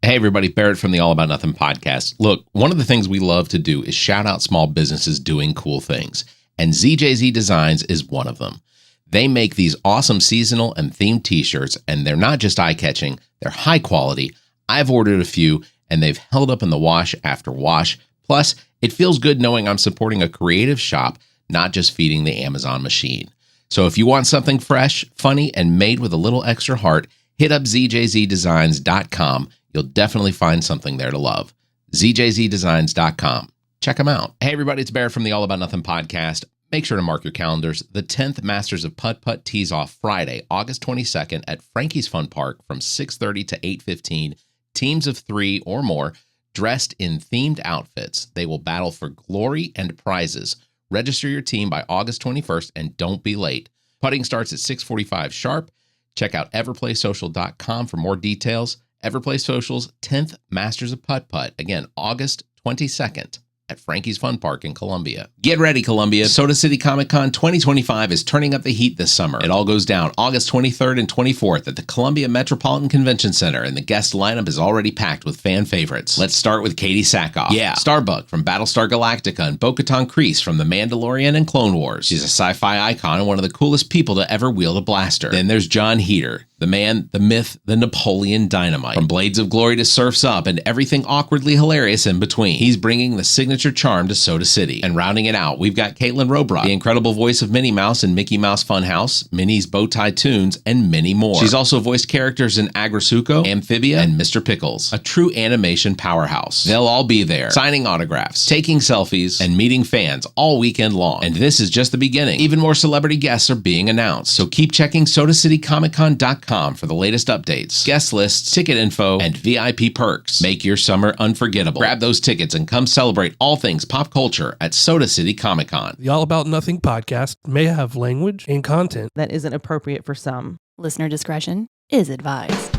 Hey, everybody, Barrett from the All About Nothing podcast. Look, one of the things we love to do is shout out small businesses doing cool things, and ZJZ Designs is one of them. They make these awesome seasonal and themed t-shirts, and they're not just eye-catching, they're high quality. I've ordered a few, and they've held up in the wash after wash. Plus, it feels good knowing I'm supporting a creative shop, not just feeding the Amazon machine. So if you want something fresh, funny, and made with a little extra heart, hit up ZJZDesigns.com. You'll definitely find something there to love. ZJZDesigns.com. Check them out. Hey, everybody, it's Barrett from the All About Nothing podcast. Make sure to mark your calendars. The 10th Masters of Putt-Putt tees off Friday, August 22nd at Frankie's Fun Park from 6:30 to 8:15. Teams of 3 or more dressed in themed outfits. They will battle for glory and prizes. Register your team by August 21st and don't be late. Putting starts at 6:45 sharp. Check out everplaysocial.com for more details. Everplay Social's 10th Masters of Putt-Putt. Again, August 22nd at Frankie's Fun Park in Columbia. Get ready, Columbia. Soda City Comic Con 2025 is turning up the heat this summer. It all goes down August 23rd and 24th at the Columbia Metropolitan Convention Center, and the guest lineup is already packed with fan favorites. Let's start with Katie Sackhoff. Yeah, Starbuck from Battlestar Galactica and Bo-Katan Kryze from The Mandalorian and Clone Wars. She's a sci-fi icon and one of the coolest people to ever wield a blaster. Then there's John Heater, the man, the myth, the Napoleon Dynamite. From Blades of Glory to Surf's Up and everything awkwardly hilarious in between. He's bringing the signature charm to Soda City. And rounding it out, we've got Caitlin Robrock, the incredible voice of Minnie Mouse in Mickey Mouse Funhouse, Minnie's Bowtie Tunes, and many more. She's also voiced characters in Agrasuko, Amphibia, and Mr. Pickles. A true animation powerhouse. They'll all be there, signing autographs, taking selfies, and meeting fans all weekend long. And this is just the beginning. Even more celebrity guests are being announced. So keep checking SodaCityComicCon.com for the latest updates, guest lists, ticket info, and VIP perks. Make your summer unforgettable. Grab those tickets and come celebrate all things pop culture at Soda City Comic Con. The All About Nothing podcast may have language and content that isn't appropriate for some. Listener discretion is advised.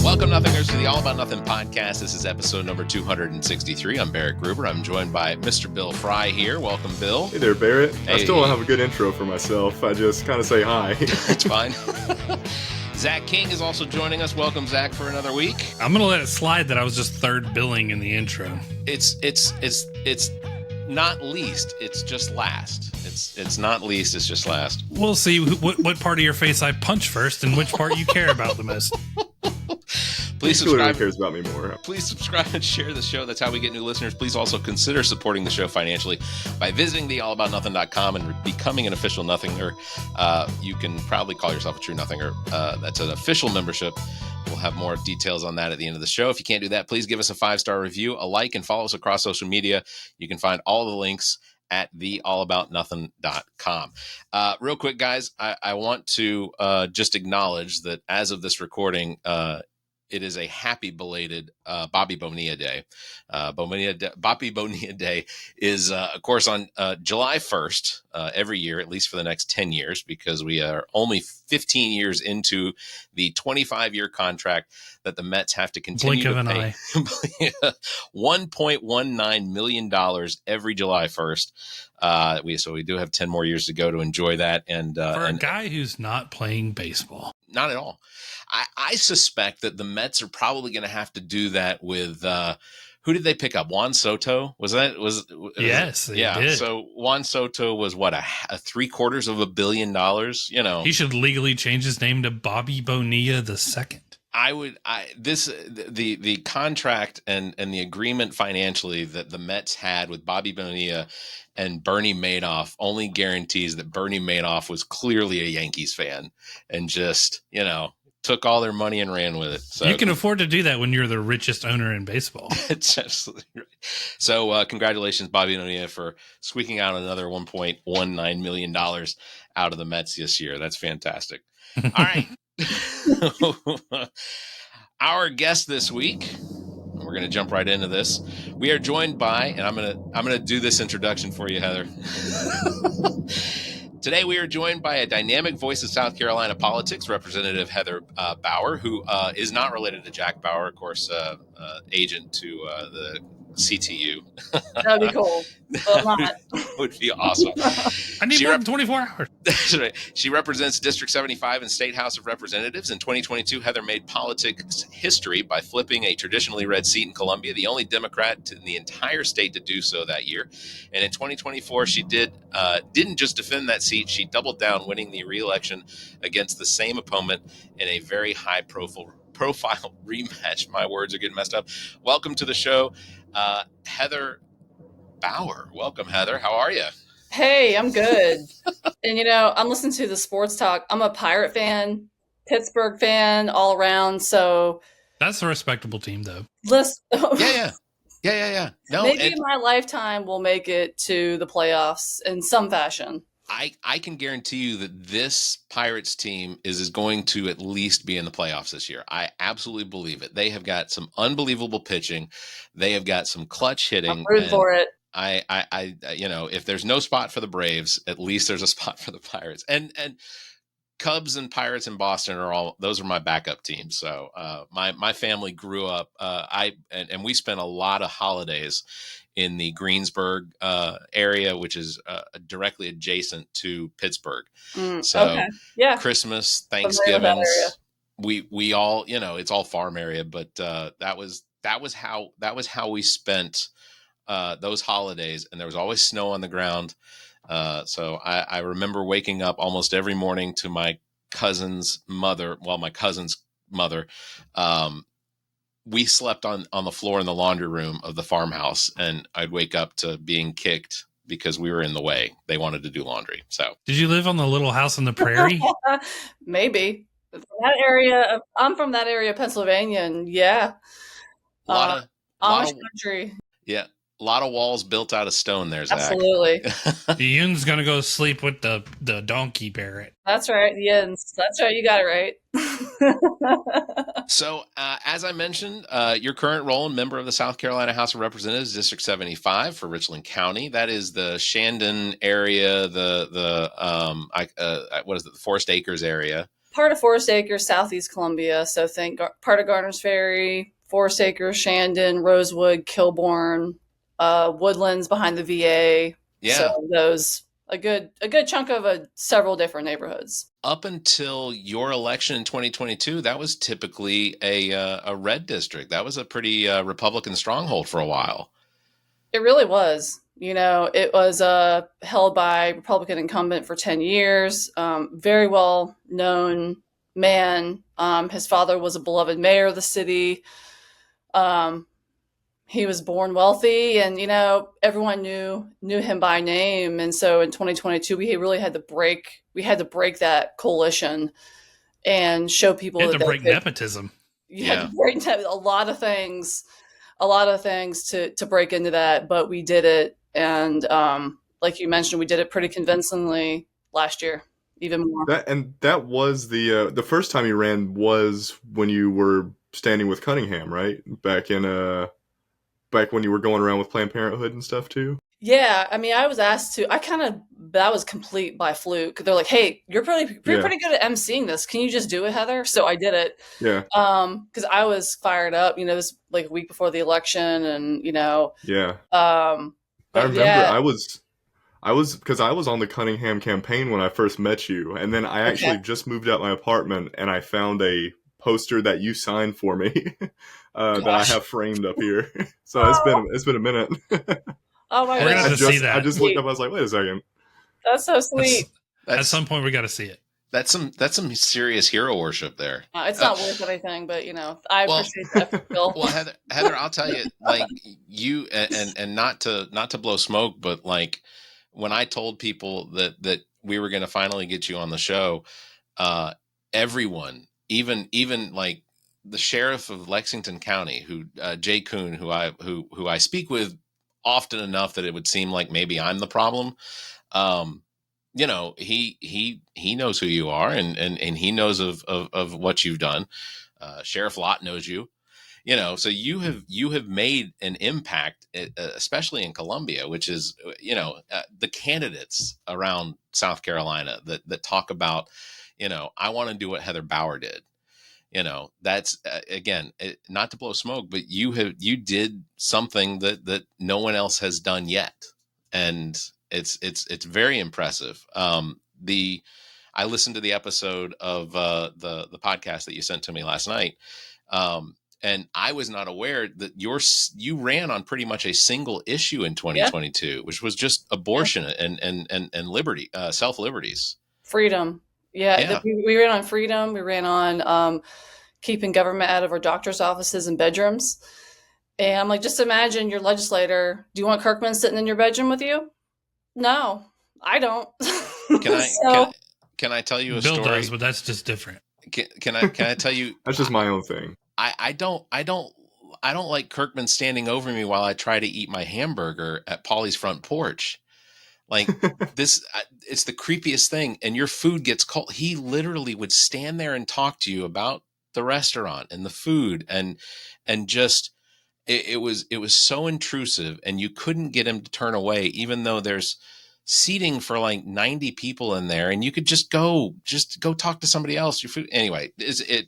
Welcome, Nothingers, to the All About Nothing podcast. This is episode number 263. I'm Barrett Gruber. I'm joined by Mr. Bill Frye here. Welcome, Bill. Hey there, Barrett. Hey. I still don't have a good intro for myself. I just kind of say hi. It's fine. Zach King is also joining us. Welcome, Zach, for another week. I'm going to let it slide that I was just third billing in the intro. It's not least. It's just last. It's not least. It's just last. We'll see what part of your face I punch first and which part you care about the most. Please subscribe. Who cares about me more? Please subscribe and share the show. That's how we get new listeners. Please also consider supporting the show financially by visiting theallaboutnothing.com and becoming an official Nothinger. You can probably call yourself a true Nothinger. That's an official membership. We'll have more details on that at the end of the show. If you can't do that, please give us a 5-star review, a like, and follow us across social media. You can find all the links at theallaboutnothing.com. Real quick, guys, I want to just acknowledge that as of this recording, it is a happy belated Bobby Bonilla Day. Bobby Bonilla Day is, of course, on July 1st every year, at least for the next 10 years, because we are only 15 years into the 25-year contract that the Mets have to continue to pay. $1.19 million every July 1st. So we do have 10 more years to go to enjoy that. And for a guy who's not playing baseball. Not at all. I suspect that the Mets are probably going to have to do that with who did they pick up? Juan Soto? Yes, they did. So Juan Soto was what, a $750 million? You know, he should legally change his name to Bobby Bonilla II. The contract and the agreement financially that the Mets had with Bobby Bonilla and Bernie Madoff only guarantees that Bernie Madoff was clearly a Yankees fan and just, took all their money and ran with it. So you can afford to do that when you're the richest owner in baseball. It's absolutely right. So congratulations, Bobby Bonilla, for squeaking out another $1.19 million out of the Mets this year. That's fantastic. All right. Our guest this week, we're going to jump right into this. We are joined by, and I'm going to do this introduction for you, Heather. Today, we are joined by a dynamic voice of South Carolina politics, Representative Heather Bauer, who is not related to Jack Bauer, of course, agent to the CTU. That'd be cool. But not. Would be awesome. I need She more rep- than 24 hours. That's right. She represents District 75 in State House of Representatives. In 2022, Heather made politics history by flipping a traditionally red seat in Columbia, the only Democrat in the entire state to do so that year. And in 2024, she didn't just defend that seat; she doubled down, winning the re-election against the same opponent in a very high-profile rematch. My words are getting messed up. Welcome to the show, Heather Bauer. Welcome, Heather. How are you? Hey, I'm good. And I'm listening to the sports talk. I'm a Pirate fan, Pittsburgh fan, all around. So That's a respectable team, though. listen, Yeah. No, maybe in my lifetime we'll make it to the playoffs in some fashion. I can guarantee you that this Pirates team is going to at least be in the playoffs this year. I absolutely believe it. They have got some unbelievable pitching. They have got some clutch hitting. I'm rooting for it. If there's no spot for the Braves, at least there's a spot for the Pirates. And Cubs and Pirates in Boston those are my backup teams. So my family grew up. And we spent a lot of holidays in the Greensburg area, which is directly adjacent to Pittsburgh. So okay. Yeah. Christmas, Familiar with that Thanksgivings, we all, it's all farm area, but that was how we spent those holidays, and there was always snow on the ground. So I remember waking up almost every morning to my cousin's mother. We slept on the floor in the laundry room of the farmhouse, and I'd wake up to being kicked because we were in the way. They wanted to do laundry. So Did you live on the little house on the prairie? Maybe. That area. I'm from that area of Pennsylvania, and yeah. Amish country. Yeah. A lot of walls built out of stone there, Zach. Absolutely. Yun's going to go sleep with the donkey Barrett. That's right. The ends. That's right. You got it right. So, as I mentioned, your current role and member of the South Carolina House of Representatives, District 75 for Richland County. That is the Shandon area, the Forest Acres area. Part of Forest Acres, Southeast Columbia. So think part of Garner's Ferry, Forest Acres, Shandon, Rosewood, Kilbourne, Woodlands behind the VA. Yeah. So those a good chunk of several different neighborhoods. Up until your election in 2022, that was typically a red district. That was a pretty Republican stronghold for a while. It really was. It was held by Republican incumbent for 10 years. Very well known man. His father was a beloved mayor of the city. He was born wealthy, and everyone knew him by name. And so in 2022, we really had to break that coalition and show people You had to break nepotism. You had to break a lot of things to break into that, but we did it. And like you mentioned, we did it pretty convincingly last year, even more. That was the first time you ran was when you were standing with Cunningham, right? Back when you were going around with Planned Parenthood and stuff too? Yeah, I mean, I was asked to. That was complete by fluke. They're like, "Hey, you're pretty good at emceeing this. Can you just do it, Heather?" So I did it. Yeah. Because I was fired up. This was like a week before the election, and Yeah. I remember I was because I was on the Cunningham campaign when I first met you, and then I actually just moved out my apartment, and I found a poster that you signed for me that I have framed up here. So it's been a minute. Oh my goodness! I just looked up. I was like, wait a second. That's so sweet. At some point, we got to see it. That's some serious hero worship there. It's not worth anything, but I appreciate that. Well, Heather, I'll tell you, like you and not to blow smoke, but like when I told people that we were going to finally get you on the show, everyone, even like the sheriff of Lexington County, who Jay Kuhn, who I speak with often enough that it would seem like maybe I'm the problem. He knows who you are, and he knows of what you've done. Sheriff Lott knows you. So you have made an impact, especially in Columbia, which is the candidates around South Carolina that talk about, I want to do what Heather Bauer did. That's again, not to blow smoke, but you did something that no one else has done yet, and it's very impressive. I listened to the episode of the podcast that you sent to me last night, and I was not aware that you ran on pretty much a single issue in 2022, which was just abortion and liberty, self liberties, freedom. Yeah. We ran on freedom. We ran on keeping government out of our doctor's offices and bedrooms. And I'm like, just imagine your legislator. Do you want Kirkman sitting in your bedroom with you? No, I don't. Can I tell you a Bill story? does, but that's just different. Can I tell you? That's just my own thing. I don't like Kirkman standing over me while I try to eat my hamburger at Paulie's front porch. Like this, it's the creepiest thing. And your food gets cold. He literally would stand there and talk to you about the restaurant and the food, and just it was so intrusive, and you couldn't get him to turn away, even though there's seating for like 90 people in there, and you could just go talk to somebody else. Your food anyway.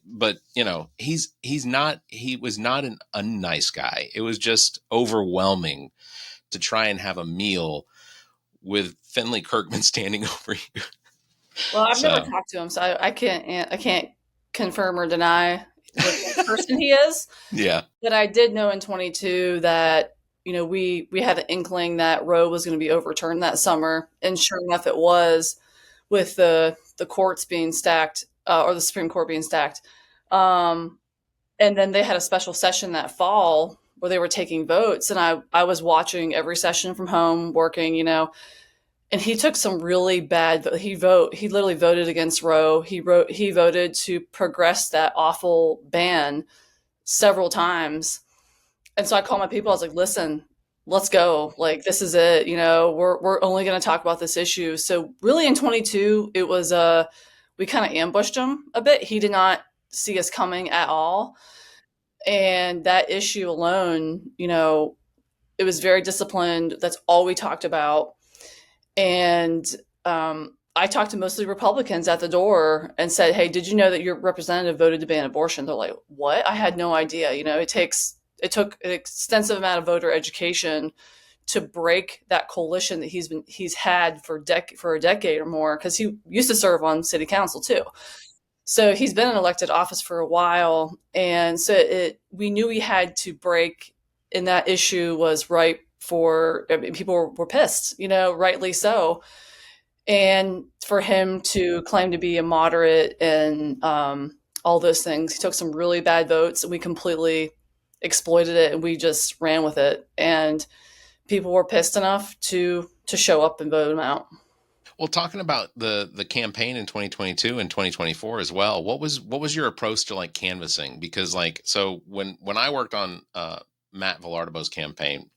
But he was not an unnice guy. It was just overwhelming to try and have a meal with Finley Kirkman standing over you. Well, I've never talked to him, so I can't confirm or deny what person he is. Yeah. But I did know in 22 that, we had an inkling that Roe was going to be overturned that summer. And sure enough, it was, with the courts being stacked, or the Supreme Court being stacked. And then they had a special session that fall where they were taking votes. And I was watching every session from home, working, and he took some really bad, he literally voted against Roe. He voted to progress that awful ban several times. And so I called my people. I was like, listen, let's go. Like, this is it. We're only going to talk about this issue. So really in 22, it was, we kind of ambushed him a bit. He did not see us coming at all. And that issue alone, it was very disciplined. That's all we talked about. And I talked to mostly Republicans at the door and said, hey, did you know that your representative voted to ban abortion? They're like, what? I had no idea. It took an extensive amount of voter education to break that coalition that he's had for a decade or more, because he used to serve on city council too. So he's been in elected office for a while. And so we knew we had to break, and that issue was ripe people were pissed, rightly so. And for him to claim to be a moderate and all those things, he took some really bad votes, and we completely exploited it, and we just ran with it. And people were pissed enough to show up and vote him out. Well, talking about the campaign in 2022 and 2024 as well, what was your approach to like canvassing? Because so when I worked on Matt Villardobo's campaign,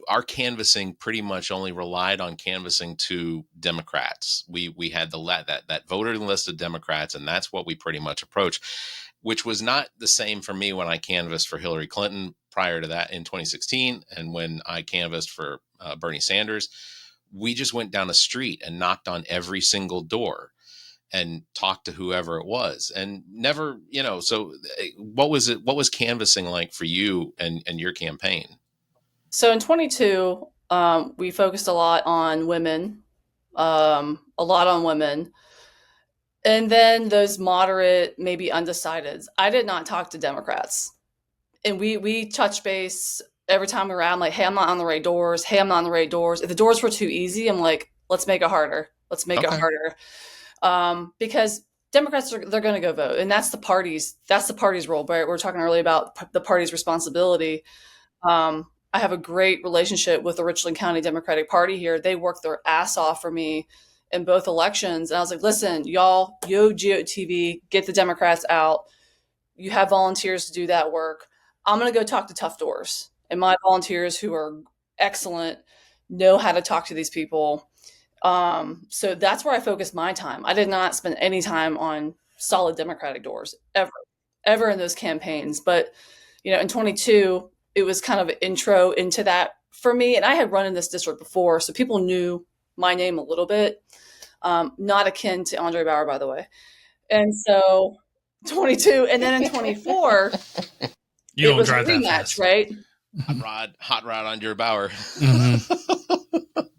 our canvassing pretty much only relied on canvassing to Democrats. We had that voter list of Democrats, and that's what we pretty much approached, which was not the same for me when I canvassed for Hillary Clinton prior to that in 2016. And when I canvassed for Bernie Sanders, we just went down a street and knocked on every single door and talked to whoever it was, and never, so what was canvassing like for you and your campaign? So in 22, we focused a lot on women, and then those moderate, maybe undecideds. I did not talk to Democrats, and we touch base every time we were out. I'm like, hey, I'm not on the right doors. Hey, I'm not on the right doors. If the doors were too easy, I'm like, let's make it harder. Let's make it harder. Because Democrats they're going to go vote, and that's the party's role. But we're talking earlier about the party's responsibility. I have a great relationship with the Richland County Democratic Party here. They worked their ass off for me in both elections, and I was like, listen, y'all, GeoTV, get the Democrats out. You have volunteers to do that work. I'm going to go talk to tough doors, and my volunteers, who are excellent, know how to talk to these people. So that's where I focused my time. I did not spend any time on solid Democratic doors ever in those campaigns. But, in 22, it was kind of an intro into that for me. And I had run in this district before, so people knew my name a little bit, not akin to Andre Bauer, by the way. And so 22, and then in 24, You it don't was a drive that rematch, fast. right? Hot rod on your Bauer.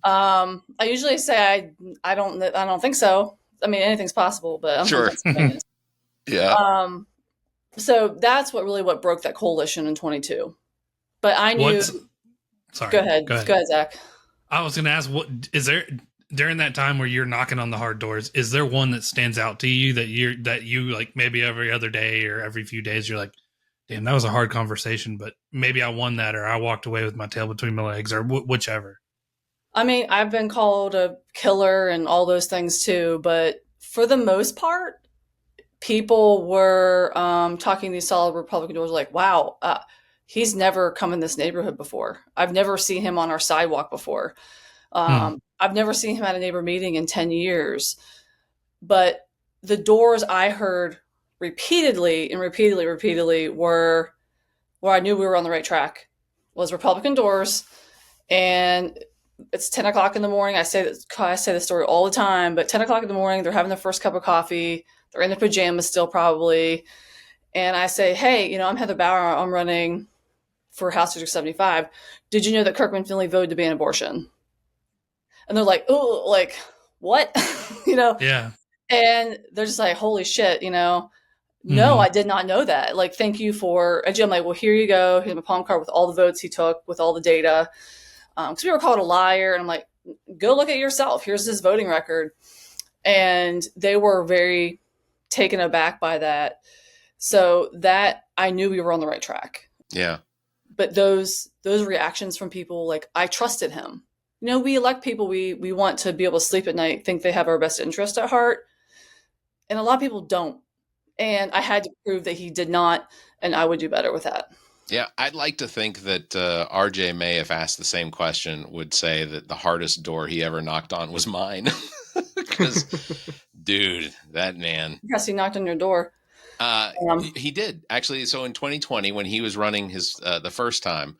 I usually say I don't think so. I mean, anything's possible, but I'm Sure. from Pennsylvania. Yeah. So that's what broke that coalition in 22. But I knew. Sorry. Go ahead, Zach. I was going to ask, what is there during that time where you're knocking on the hard doors? Is there one that stands out to you that you like maybe every other day or every few days you're like, damn, that was a hard conversation, but maybe I won that, or I walked away with my tail between my legs, or whichever. I mean, I've been called a killer and all those things too, but for the most part, people were talking these solid Republican doors like, wow, he's never come in this neighborhood before. I've never seen him on our sidewalk before. I've never seen him at a neighbor meeting in 10 years. But the doors I heard repeatedly were where I knew we were on the right track was Republican doors. And it's 10 o'clock in the morning. I say this story all the time, but 10 o'clock in the morning, they're having their first cup of coffee. They're in their pajamas still probably. And I say, hey, I'm Heather Bauer. I'm running for House District 75. Did you know that Kirkman Finley voted to ban abortion? And they're like, oh, like, what? Yeah. And they're just like, holy shit, No, I did not know that. Like, thank you for, I'm like, well, here you go. Here's my palm card with all the votes he took, with all the data. Because we were called a liar. And I'm like, go look at yourself. Here's his voting record. And they were very taken aback by that. So that I knew we were on the right track. Yeah. But those reactions from people, like, I trusted him. We elect people we want to be able to sleep at night, think they have our best interest at heart. And a lot of people don't. And I had to prove that he did not, and I would do better with that. Yeah, I'd like to think that RJ May, if asked the same question, would say that the hardest door he ever knocked on was mine. Because, dude, that man. Yes, he knocked on your door. He did, actually. So in 2020, when he was running his the first time,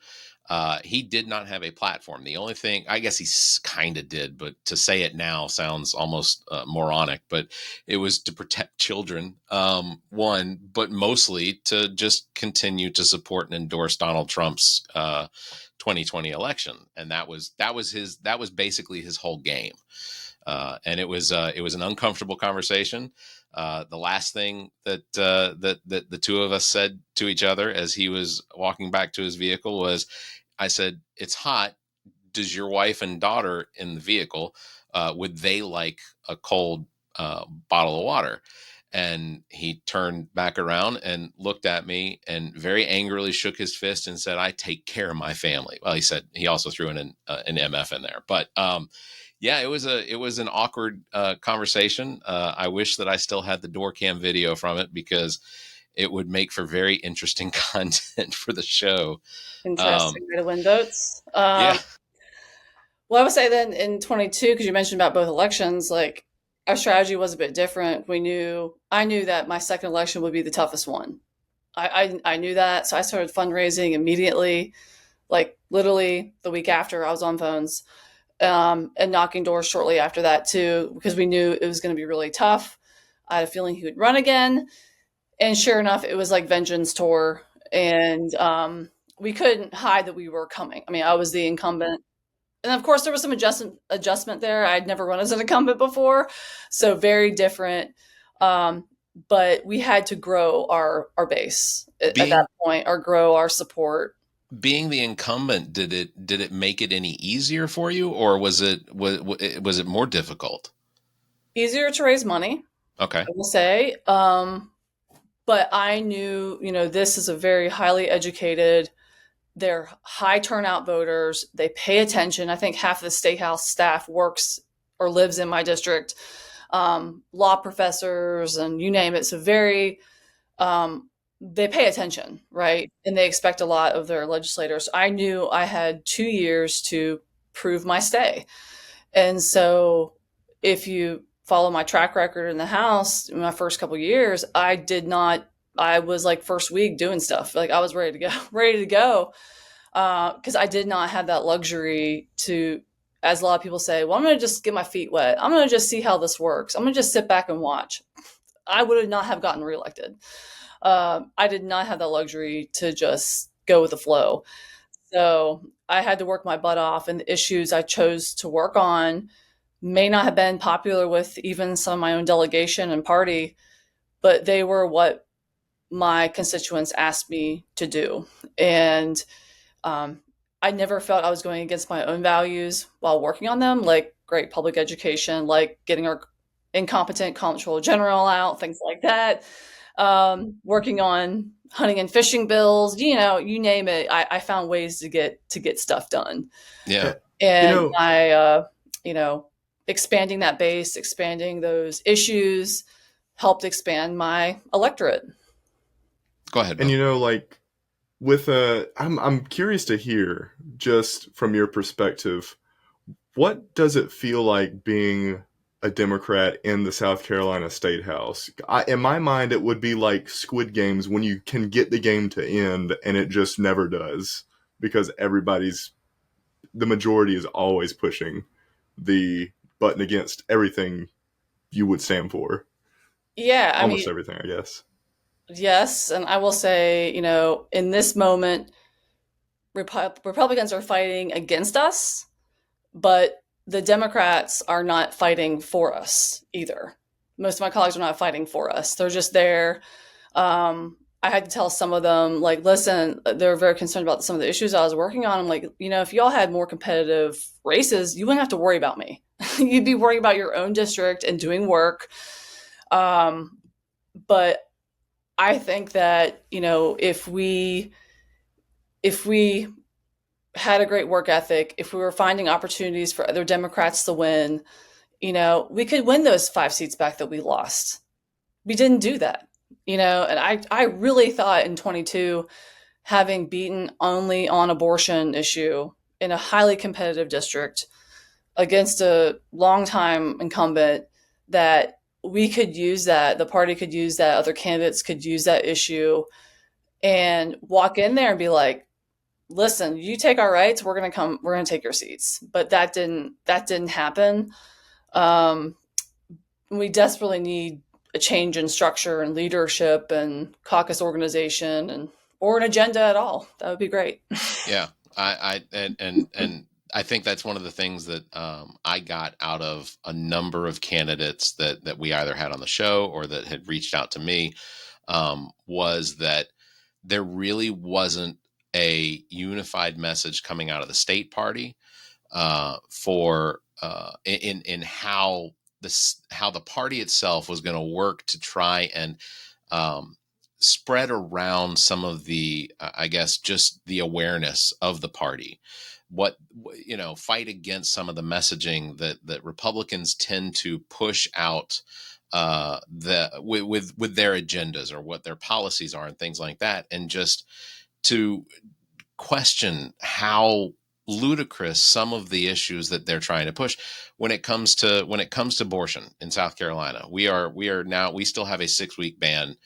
he did not have a platform. The only thing, I guess he kind of did, but to say it now sounds almost moronic, but it was to protect children, one, but mostly to just continue to support and endorse Donald Trump's 2020 election. And that was basically his whole game. And it was an uncomfortable conversation. The last thing that the two of us said to each other as he was walking back to his vehicle was, I said, "It's hot. Does your wife and daughter in the vehicle, would they like a cold bottle of water?" And he turned back around and looked at me and very angrily shook his fist and said, "I take care of my family." Well, he also threw in an MF in there, but yeah, it was an awkward conversation. I wish that I still had the door cam video from it, because it would make for very interesting content for the show. Interesting way to win votes. Yeah. Well, I would say then in 22, because you mentioned about both elections, like, our strategy was a bit different. I knew that my second election would be the toughest one. I knew that. So I started fundraising immediately, like literally the week after. I was on phones and knocking doors shortly after that too, because we knew it was going to be really tough. I had a feeling he would run again. And sure enough, it was like vengeance tour. And we couldn't hide that we were coming. I mean, I was the incumbent. And of course, there was some adjustment there. I'd never run as an incumbent before, so very different. But we had to grow our base at that point, or grow our support. Being the incumbent, did it make it any easier for you, or was it more difficult? Easier to raise money. Okay, I will say. But I knew, this is a very highly educated. They're high turnout voters. They pay attention. I think half of the State House staff works or lives in my district. Law professors and you name it. So very, they pay attention, right? And they expect a lot of their legislators. I knew I had 2 years to prove my stay. And so if you follow my track record in the House, in my first couple of years, I was like first week doing stuff. Like I was ready to go. Because I did not have that luxury to, as a lot of people say, well, I'm going to just get my feet wet. I'm going to just see how this works. I'm going to just sit back and watch. I would not have gotten reelected. I did not have the luxury to just go with the flow. So I had to work my butt off, and the issues I chose to work on may not have been popular with even some of my own delegation and party, but they were what my constituents asked me to do. And I never felt I was going against my own values while working on them, like great public education, like getting our incompetent comptroller general out, things like that. Working on hunting and fishing bills, you name it. I found ways to get stuff done. Yeah. And expanding that base, expanding those issues helped expand my electorate. Go ahead, Bill. And like I'm curious to hear, just from your perspective, what does it feel like being a Democrat in the South Carolina State House? In my mind, it would be like Squid Games, when you can get the game to end and it just never does, because the majority is always pushing the button against everything you would stand for. Yeah, almost everything, I guess. Yes, and I will say, in this moment, Republicans are fighting against us, but the Democrats are not fighting for us either. Most of my colleagues are not fighting for us. They're just there. I had to tell some of them, like, listen, they're very concerned about some of the issues I was working on. I'm like, if y'all had more competitive races, you wouldn't have to worry about me. You'd be worrying about your own district and doing work. But I think that, if we had a great work ethic, if we were finding opportunities for other Democrats to win, we could win those 5 seats back that we lost. We didn't do that, and I really thought in 22, having beaten only on abortion issue in a highly competitive district against a longtime incumbent, that we could use that, the party could use that, other candidates could use that issue and walk in there and be like, listen, you take our rights, we're going to take your seats. But that didn't happen. We desperately need a change in structure and leadership and caucus organization or an agenda at all. That would be great. Yeah. I think that's one of the things that I got out of a number of candidates that we either had on the show or that had reached out to me, was that there really wasn't a unified message coming out of the state party for in how the party itself was going to work to try and spread around some of the I guess just the awareness of the party. Fight against some of the messaging that Republicans tend to push out with their agendas or what their policies are and things like that, and just to question how ludicrous some of the issues that they're trying to push when it comes to abortion in South Carolina. We still have a 6-week ban,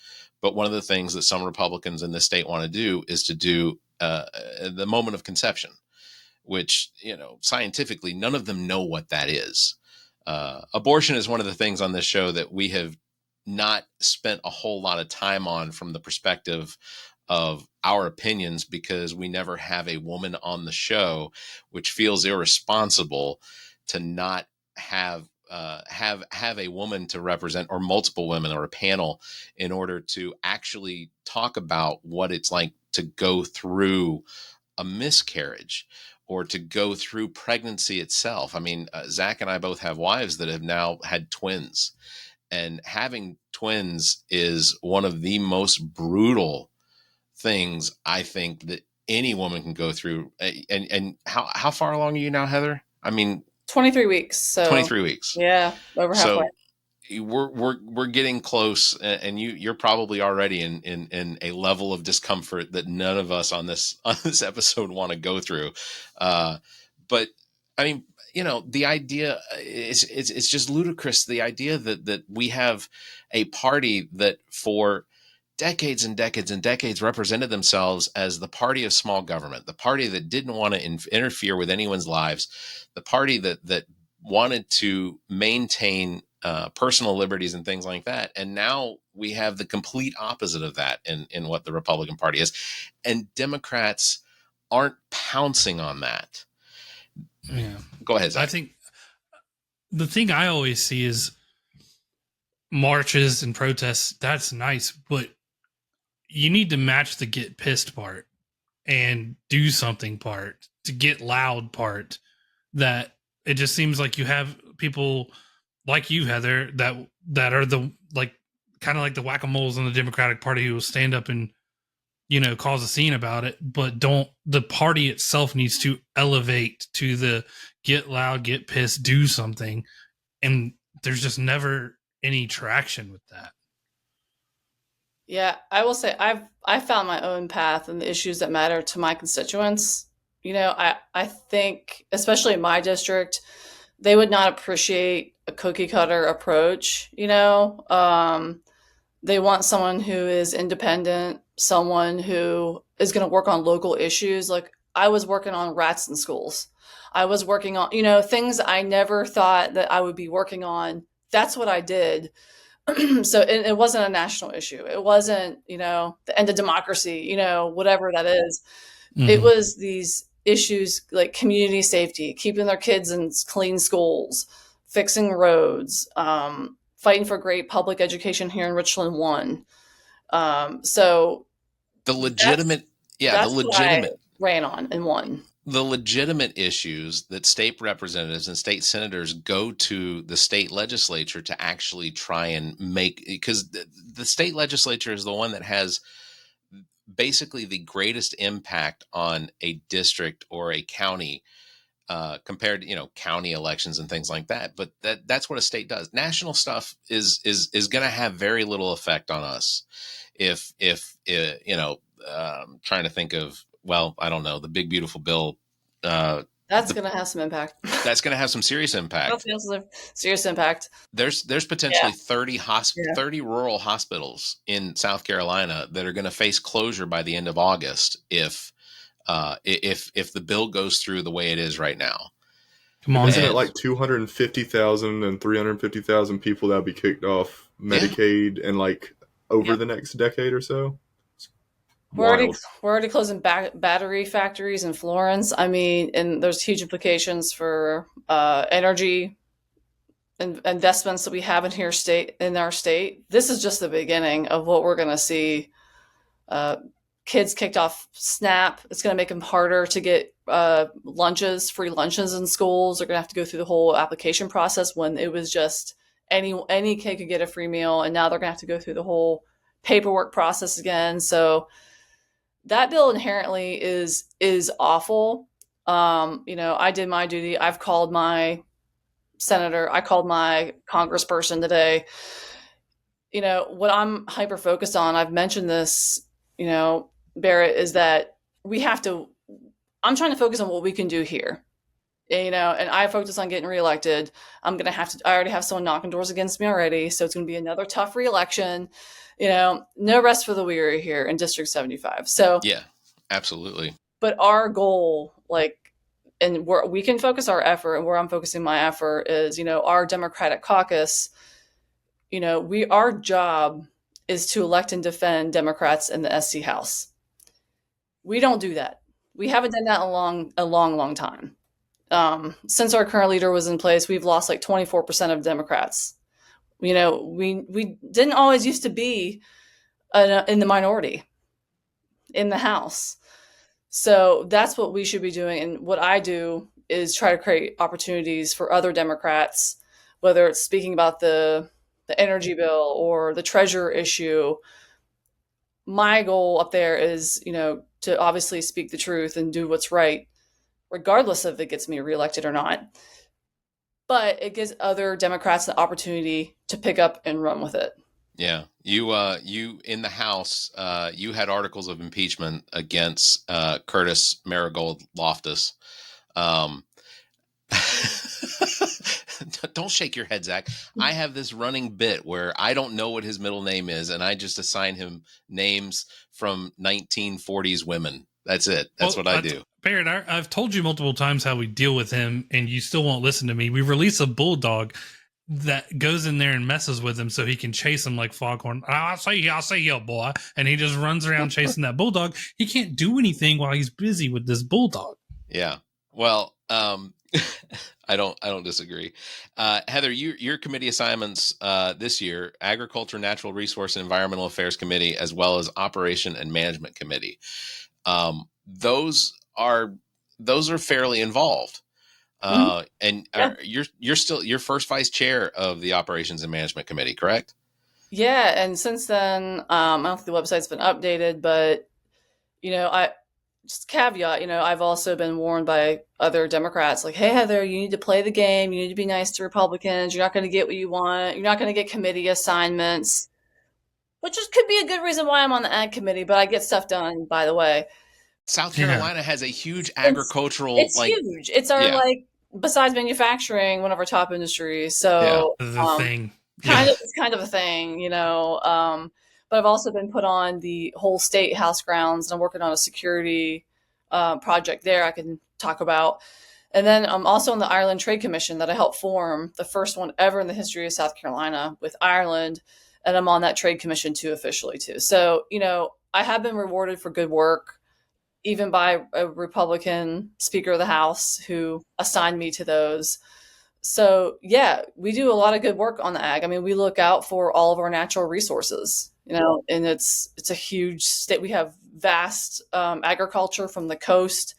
but one of the things that some Republicans in this state want to do is to do the moment of conception, which, scientifically, none of them know what that is. Abortion is one of the things on this show that we have not spent a whole lot of time on from the perspective of our opinions, because we never have a woman on the show, which feels irresponsible to not have a woman to represent, or multiple women, or a panel, in order to actually talk about what it's like to go through a miscarriage or to go through pregnancy itself. I mean, Zach and I both have wives that have now had twins, and having twins is one of the most brutal things I think that any woman can go through. And how far along are you now, Heather? I mean, 23 weeks. So 23 weeks. Yeah, over halfway. So we're getting close, and you're probably already in a level of discomfort that none of us on this episode want to go through. But I mean, the idea it's just ludicrous. The idea that we have a party that for decades and decades and decades represented themselves as the party of small government, the party that didn't want to interfere with anyone's lives, the party that wanted to maintain personal liberties and things like that. And now we have the complete opposite of that in what the Republican Party is. And Democrats aren't pouncing on that. Yeah. Go ahead, Zach. I think the thing I always see is marches and protests. That's nice, but you need to match the get pissed part and do something part, to get loud part. That it just seems like you have people like you, Heather, that are the kind of like the whack-a-moles in the Democratic Party who will stand up and cause a scene about it, but the party itself needs to elevate to the get loud, get pissed, do something, and there's just never any traction with that. Yeah, I will say I found my own path and the issues that matter to my constituents. I think, especially in my district, they would not appreciate a cookie cutter approach. They want someone who is independent, someone who is going to work on local issues. Like, I was working on rats in schools. I was working on, things I never thought that I would be working on. That's what I did. So it wasn't a national issue. It wasn't, the end of democracy, whatever that is. Mm-hmm. It was these issues like community safety, keeping their kids in clean schools, fixing roads, fighting for great public education here in Richland 1. So the legitimate, ran on and won. The legitimate issues that state representatives and state senators go to the state legislature to actually try and make, because the state legislature is the one that has basically the greatest impact on a district or a county compared to, county elections and things like that. But that's what a state does. National stuff is going to have very little effect on us. If trying to think of, well, I don't know, the big beautiful bill. That's going to have some impact. That's going to have some serious impact. Serious impact. There's potentially 30 rural hospitals in South Carolina that are going to face closure by the end of August if the bill goes through the way it is right now. Come on, isn't it like 250,000 and 350,000 people that'll be kicked off Medicaid and over the next decade or so? We're already closing battery factories in Florence. I mean, and there's huge implications for energy and investments that we have in our state. This is just the beginning of what we're going to see. Kids kicked off SNAP. It's going to make them harder to get free lunches in schools. They're going to have to go through the whole application process when it was just any kid could get a free meal, and now they're going to have to go through the whole paperwork process again. So that bill inherently is awful. I did my duty. I've called my senator. I called my congressperson today. What I'm hyper focused on, I've mentioned this, Barrett, is that I'm trying to focus on what we can do here. And I focus on getting reelected. I already have someone knocking doors against me already. So it's going to be another tough reelection. No rest for the weary here in District 75. So yeah, absolutely. But our goal, and where we can focus our effort, and where I'm focusing my effort is, our Democratic caucus. Our job is to elect and defend Democrats in the SC House. We don't do that. We haven't done that in a long time. Since our current leader was in place, we've lost 24% of Democrats. We didn't always used to be in the minority in the House. So that's what we should be doing. And what I do is try to create opportunities for other Democrats, whether it's speaking about the energy bill or the treasurer issue. My goal up there is, to obviously speak the truth and do what's right, regardless of if it gets me reelected or not. But it gives other Democrats the opportunity to pick up and run with it. Yeah. You in the House, you had articles of impeachment against Curtis Marigold Loftus. Don't shake your head, Zach. I have this running bit where I don't know what his middle name is, and I just assign him names from 1940s women. That's it. That's what I do. Barrett, I've told you multiple times how we deal with him, and you still won't listen to me. We release a bulldog that goes in there and messes with him so he can chase him like Foghorn. I'll say you, boy. And he just runs around chasing that bulldog. He can't do anything while he's busy with this bulldog. Yeah. Well, I don't disagree. Heather, your committee assignments this year: Agriculture, Natural Resource, and Environmental Affairs Committee, as well as Operation and Management Committee. Those are fairly involved. And you're still your first vice chair of the Operations and Management Committee, correct? Yeah, and since then, I don't think the website's been updated, but I just caveat, I've also been warned by other Democrats, like, hey, Heather, you need to play the game. You need to be nice to Republicans. You're not going to get what you want. You're not going to get committee assignments, which could be a good reason why I'm on the ag committee, but I get stuff done, by the way. South Carolina has a huge agricultural. It's huge. It's our besides manufacturing, one of our top industries. So the thing, it's kind of a thing, But I've also been put on the whole state house grounds, and I'm working on a security project there I can talk about. And then I'm also on the Ireland Trade Commission that I helped form, the first one ever in the history of South Carolina with Ireland. And I'm on that trade commission too, officially too. So, I have been rewarded for good work, even by a Republican Speaker of the House who assigned me to those. So yeah, we do a lot of good work on the ag. I mean, we look out for all of our natural resources, and it's a huge state. We have vast agriculture from the coast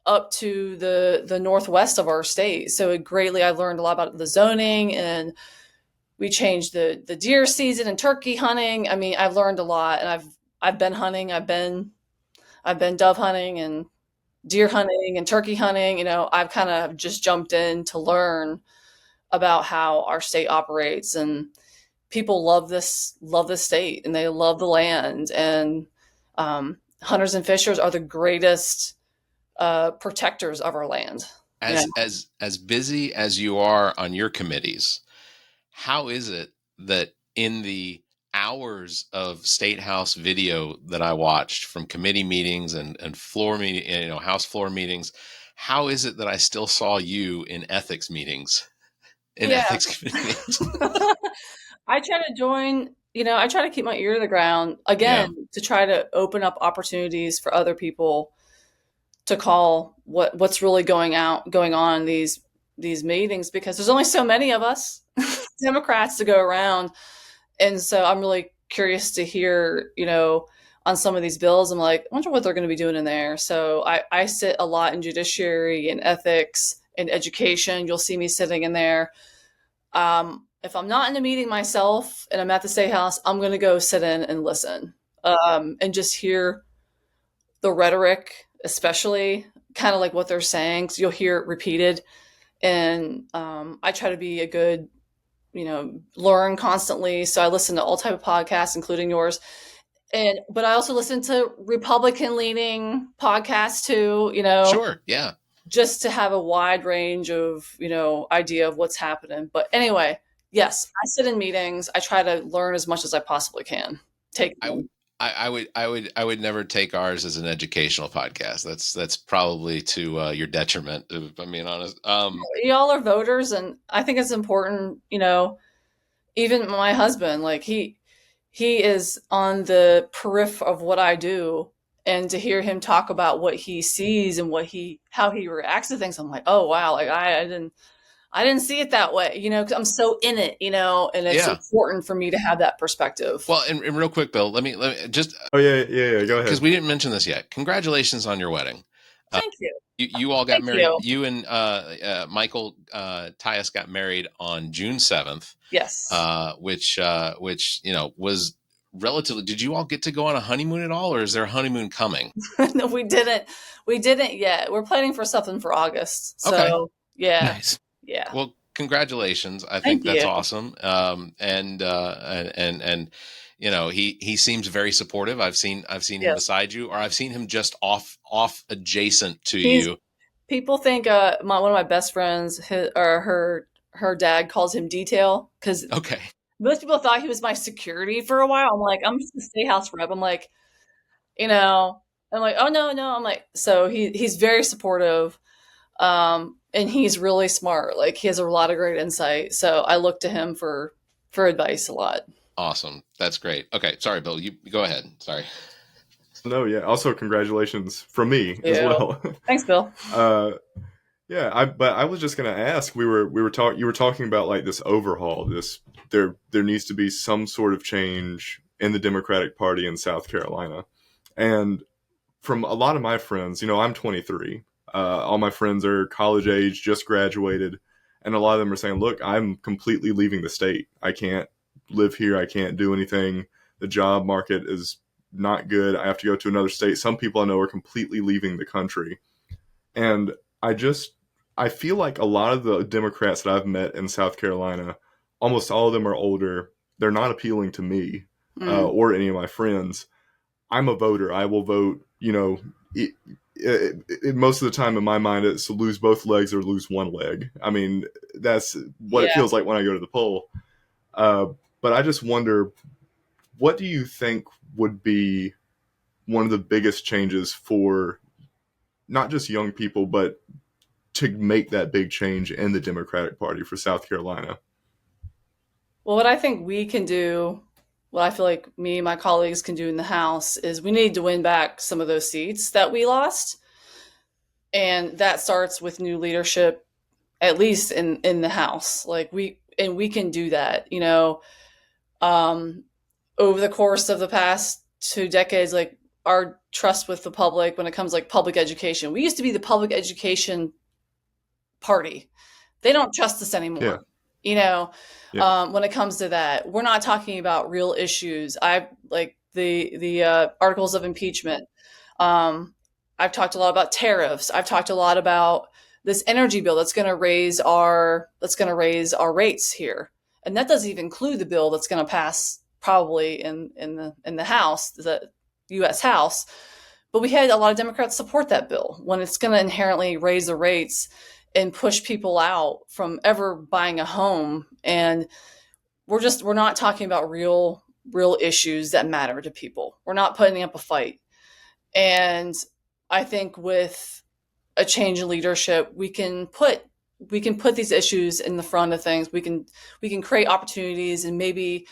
up to the northwest of our state. So I've learned a lot about the zoning, and we changed the deer season and turkey hunting. I mean, I've learned a lot, and I've been hunting. I've been dove hunting and deer hunting and turkey hunting. I've kind of just jumped in to learn about how our state operates, and people love this state, and they love the land. And hunters and fishers are the greatest protectors of our land. As busy as you are on your committees, how is it that in the hours of State House video that I watched from committee meetings and floor meeting, House floor meetings, how is it that I still saw you in ethics meetings, ethics committee meetings? I try to join, I try to keep my ear to the ground again, to try to open up opportunities for other people to call what's really going on in these meetings, because there's only so many of us Democrats to go around. And so I'm really curious to hear, on some of these bills. I'm like, I wonder what they're going to be doing in there. So I sit a lot in judiciary and ethics and education. You'll see me sitting in there. If I'm not in a meeting myself and I'm at the State House, I'm going to go sit in and listen, and just hear the rhetoric, especially kind of like what they're saying, because you'll hear it repeated. And I try to be a good, learn constantly. So I listen to all type of podcasts, including yours. But I also listen to Republican leaning podcasts too, Sure. Yeah. Just to have a wide range of, idea of what's happening. But anyway, yes, I sit in meetings. I try to learn as much as I possibly can. I would never take ours as an educational podcast. That's probably to your detriment, if I'm being honest. Y'all are voters, and I think it's important. Even my husband, like he is on the periphery of what I do, and to hear him talk about what he sees and how he reacts to things, I'm like, oh wow, like I didn't see it that way, because I'm so in it, and it's important for me to have that perspective. Well, and real quick, Bill, let me just. Oh yeah, go ahead. Because we didn't mention this yet. Congratulations on your wedding. Thank you. You all got married. You and Michael Tyus got married on June 7th. Yes. Which was relatively. Did you all get to go on a honeymoon at all, or is there a honeymoon coming? No, we didn't. We didn't yet. We're planning for something for August. So okay. Yeah. Nice. Yeah. Well, congratulations. I think that's awesome. And he seems very supportive. I've seen him beside you, or I've seen him just off adjacent to you. People think one of my best friends, her dad calls him Detail, because most people thought he was my security for a while. I'm like, I'm just a State House rep. I'm like, I'm like, oh no. I'm like, so he's very supportive. And and he's really smart. Like, he has a lot of great insight. So I look to him for advice a lot. Awesome. That's great. Okay. Sorry, Bill. You go ahead. Sorry. No, yeah. Also, congratulations from me as Yeah. well. Thanks, Bill. But I was just gonna ask. You were talking about like this overhaul. There needs to be some sort of change in the Democratic Party in South Carolina, and from a lot of my friends, I'm 23. All my friends are college age, just graduated, and a lot of them are saying, "Look, I'm completely leaving the state. I can't live here. I can't do anything. The job market is not good. I have to go to another state." Some people I know are completely leaving the country, and I feel like a lot of the Democrats that I've met in South Carolina, almost all of them are older. They're not appealing to me or any of my friends. I'm a voter. I will vote. Most of the time in my mind, it's to lose both legs or lose one leg. I mean, that's what it feels like when I go to the poll. But I just wonder, what do you think would be one of the biggest changes for not just young people, but to make that big change in the Democratic Party for South Carolina? Well, what I think we can do, what I feel like me and my colleagues can do in the House, is we need to win back some of those seats that we lost. And that starts with new leadership, at least in the House. Like, we can do that, over the course of the past 2 decades, like, our trust with the public when it comes like public education. We used to be the public education party. They don't trust us anymore. When it comes to that, we're not talking about real issues. I like the articles of impeachment. I've talked a lot about tariffs. I've talked a lot about this energy bill that's going to raise our rates here, and that doesn't even include the bill that's going to pass probably in the House, the U.S. House. But we had a lot of Democrats support that bill when it's going to inherently raise the rates and push people out from ever buying a home. And we're not talking about real issues that matter to people. We're not putting up a fight. And I think with a change in leadership, we can put these issues in the front of things. We can create opportunities and maybe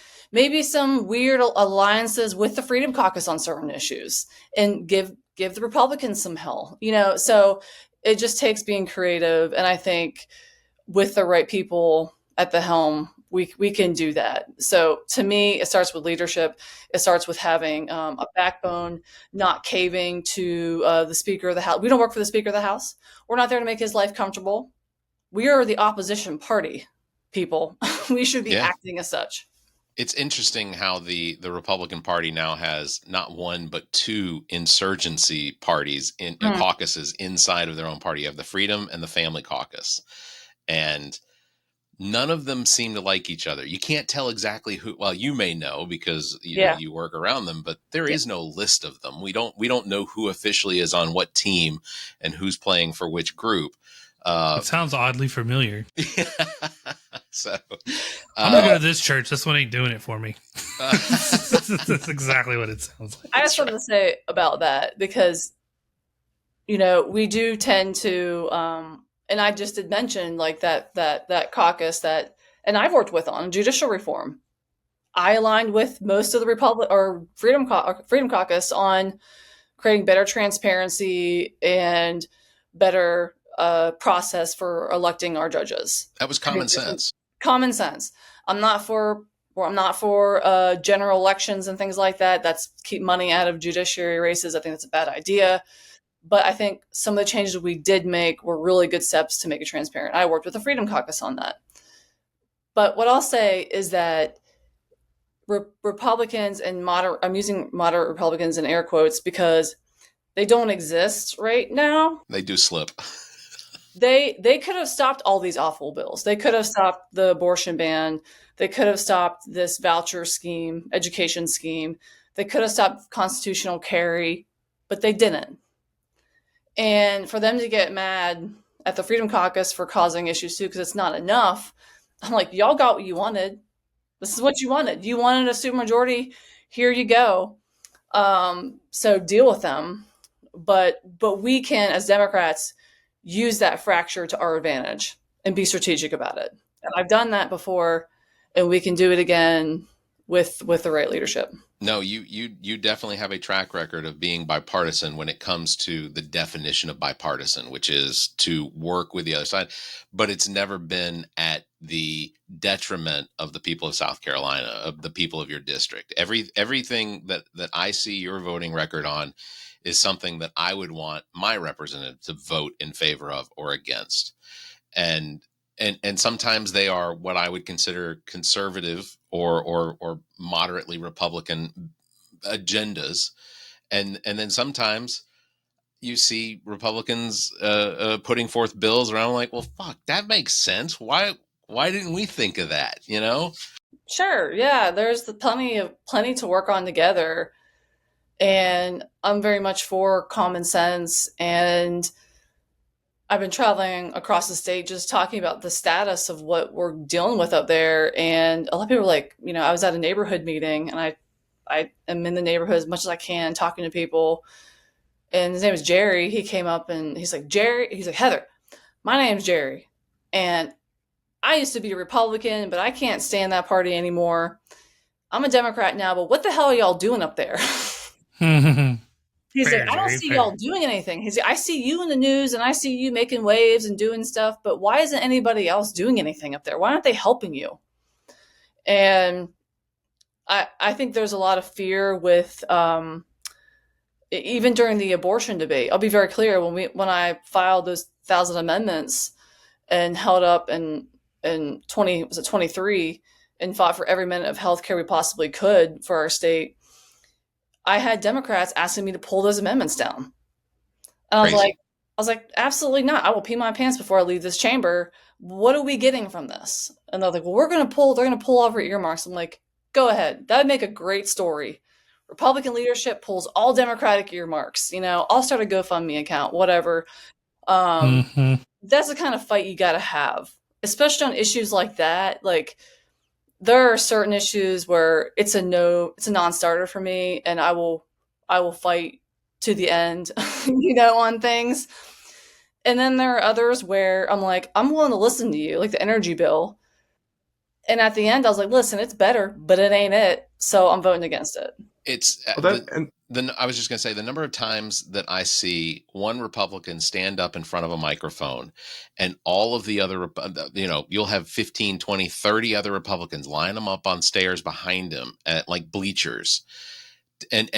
some weird alliances with the Freedom Caucus on certain issues and give the Republicans some hell. So it just takes being creative. And I think with the right people at the helm, we can do that. So to me, it starts with leadership. It starts with having a backbone, not caving to the Speaker of the House. We don't work for the Speaker of the House. We're not there to make his life comfortable. We are the opposition party, people. We should be acting as such. It's interesting how the Republican Party now has not one, but 2 insurgency parties in caucuses inside of their own party. You have the Freedom and the Family Caucus. And none of them seem to like each other. You can't tell exactly who. Well, you may know because you work around them, but there is no list of them. We don't know who officially is on what team and who's playing for which group. It sounds oddly familiar. So I'm gonna go to this church. This one ain't doing it for me. That's exactly what it sounds like. I have something to say about that because, we do tend to, and I just did mention like that caucus and I've worked with on judicial reform. I aligned with most of the Freedom Caucus on creating better transparency and better process for electing our judges. That was common sense. Common sense. I'm not for general elections and things like that. That's keep money out of judiciary races. I think that's a bad idea. But I think some of the changes we did make were really good steps to make it transparent. I worked with the Freedom Caucus on that. But what I'll say is that Republicans and I'm using moderate Republicans in air quotes because they don't exist right now. They do slip. They could have stopped all these awful bills. They could have stopped the abortion ban. They could have stopped this voucher scheme, education scheme. They could have stopped constitutional carry, but they didn't. And for them to get mad at the Freedom Caucus for causing issues too, because it's not enough, I'm like, y'all got what you wanted. This is what you wanted. You wanted a supermajority. Here you go. So deal with them. But we can, as Democrats, use that fracture to our advantage and be strategic about it. And I've done that before, and we can do it again with the right leadership. No, you definitely have a track record of being bipartisan when it comes to the definition of bipartisan, which is to work with the other side, but it's never been at the detriment of the people of South Carolina, of the people of your district. Everything that I see your voting record on is something that I would want my representative to vote in favor of or against. And sometimes they are what I would consider conservative or moderately Republican agendas. And then sometimes you see Republicans putting forth bills around like, well, fuck, that makes sense. Why didn't we think of that? You know? Sure. Yeah. There's plenty to work on together. And I'm very much for common sense. And I've been traveling across the state just talking about the status of what we're dealing with up there. And a lot of people are like, I was at a neighborhood meeting, and I am in the neighborhood as much as I can, talking to people. And his name is Jerry. He came up and he's like, Heather, my name's Jerry. And I used to be a Republican, but I can't stand that party anymore. I'm a Democrat now, but what the hell are y'all doing up there? He's like, I don't see y'all doing anything. He's like, I see you in the news and I see you making waves and doing stuff, but why isn't anybody else doing anything up there? Why aren't they helping you? And I think there's a lot of fear with, even during the abortion debate. I'll be very clear, when I filed those 1,000 amendments and held up in 23 and fought for every minute of healthcare we possibly could for our state, I had Democrats asking me to pull those amendments down. And I was like, absolutely not. I will pee my pants before I leave this chamber. What are we getting from this? And they're like, well, they're going to pull off our earmarks. I'm like, go ahead. That would make a great story. Republican leadership pulls all Democratic earmarks. I'll start a GoFundMe account, whatever. That's the kind of fight you got to have, especially on issues like that. Like, there are certain issues where it's a non-starter for me, and I will fight to the end, on things. And then there are others where I'm like, I'm willing to listen to you, like the energy bill. And at the end, I was like, listen, it's better, but it ain't it. So I'm voting against it. It's I was just going to say, the number of times that I see one Republican stand up in front of a microphone and all of the other, you'll have 15, 20, 30 other Republicans line them up on stairs behind him at like bleachers. And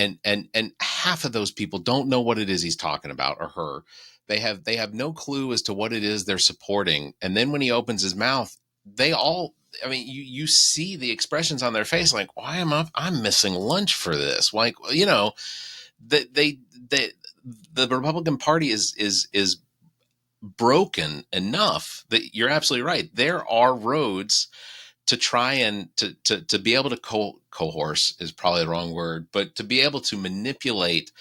half of those people don't know what it is he's talking about, or her. They have no clue as to what it is they're supporting. And then when he opens his mouth, you see the expressions on their face, like, why am I'm missing lunch for this? Like, the Republican Party is broken enough that you're absolutely right. There are roads to try and to be able to coerce is probably the wrong word, but to be able to manipulate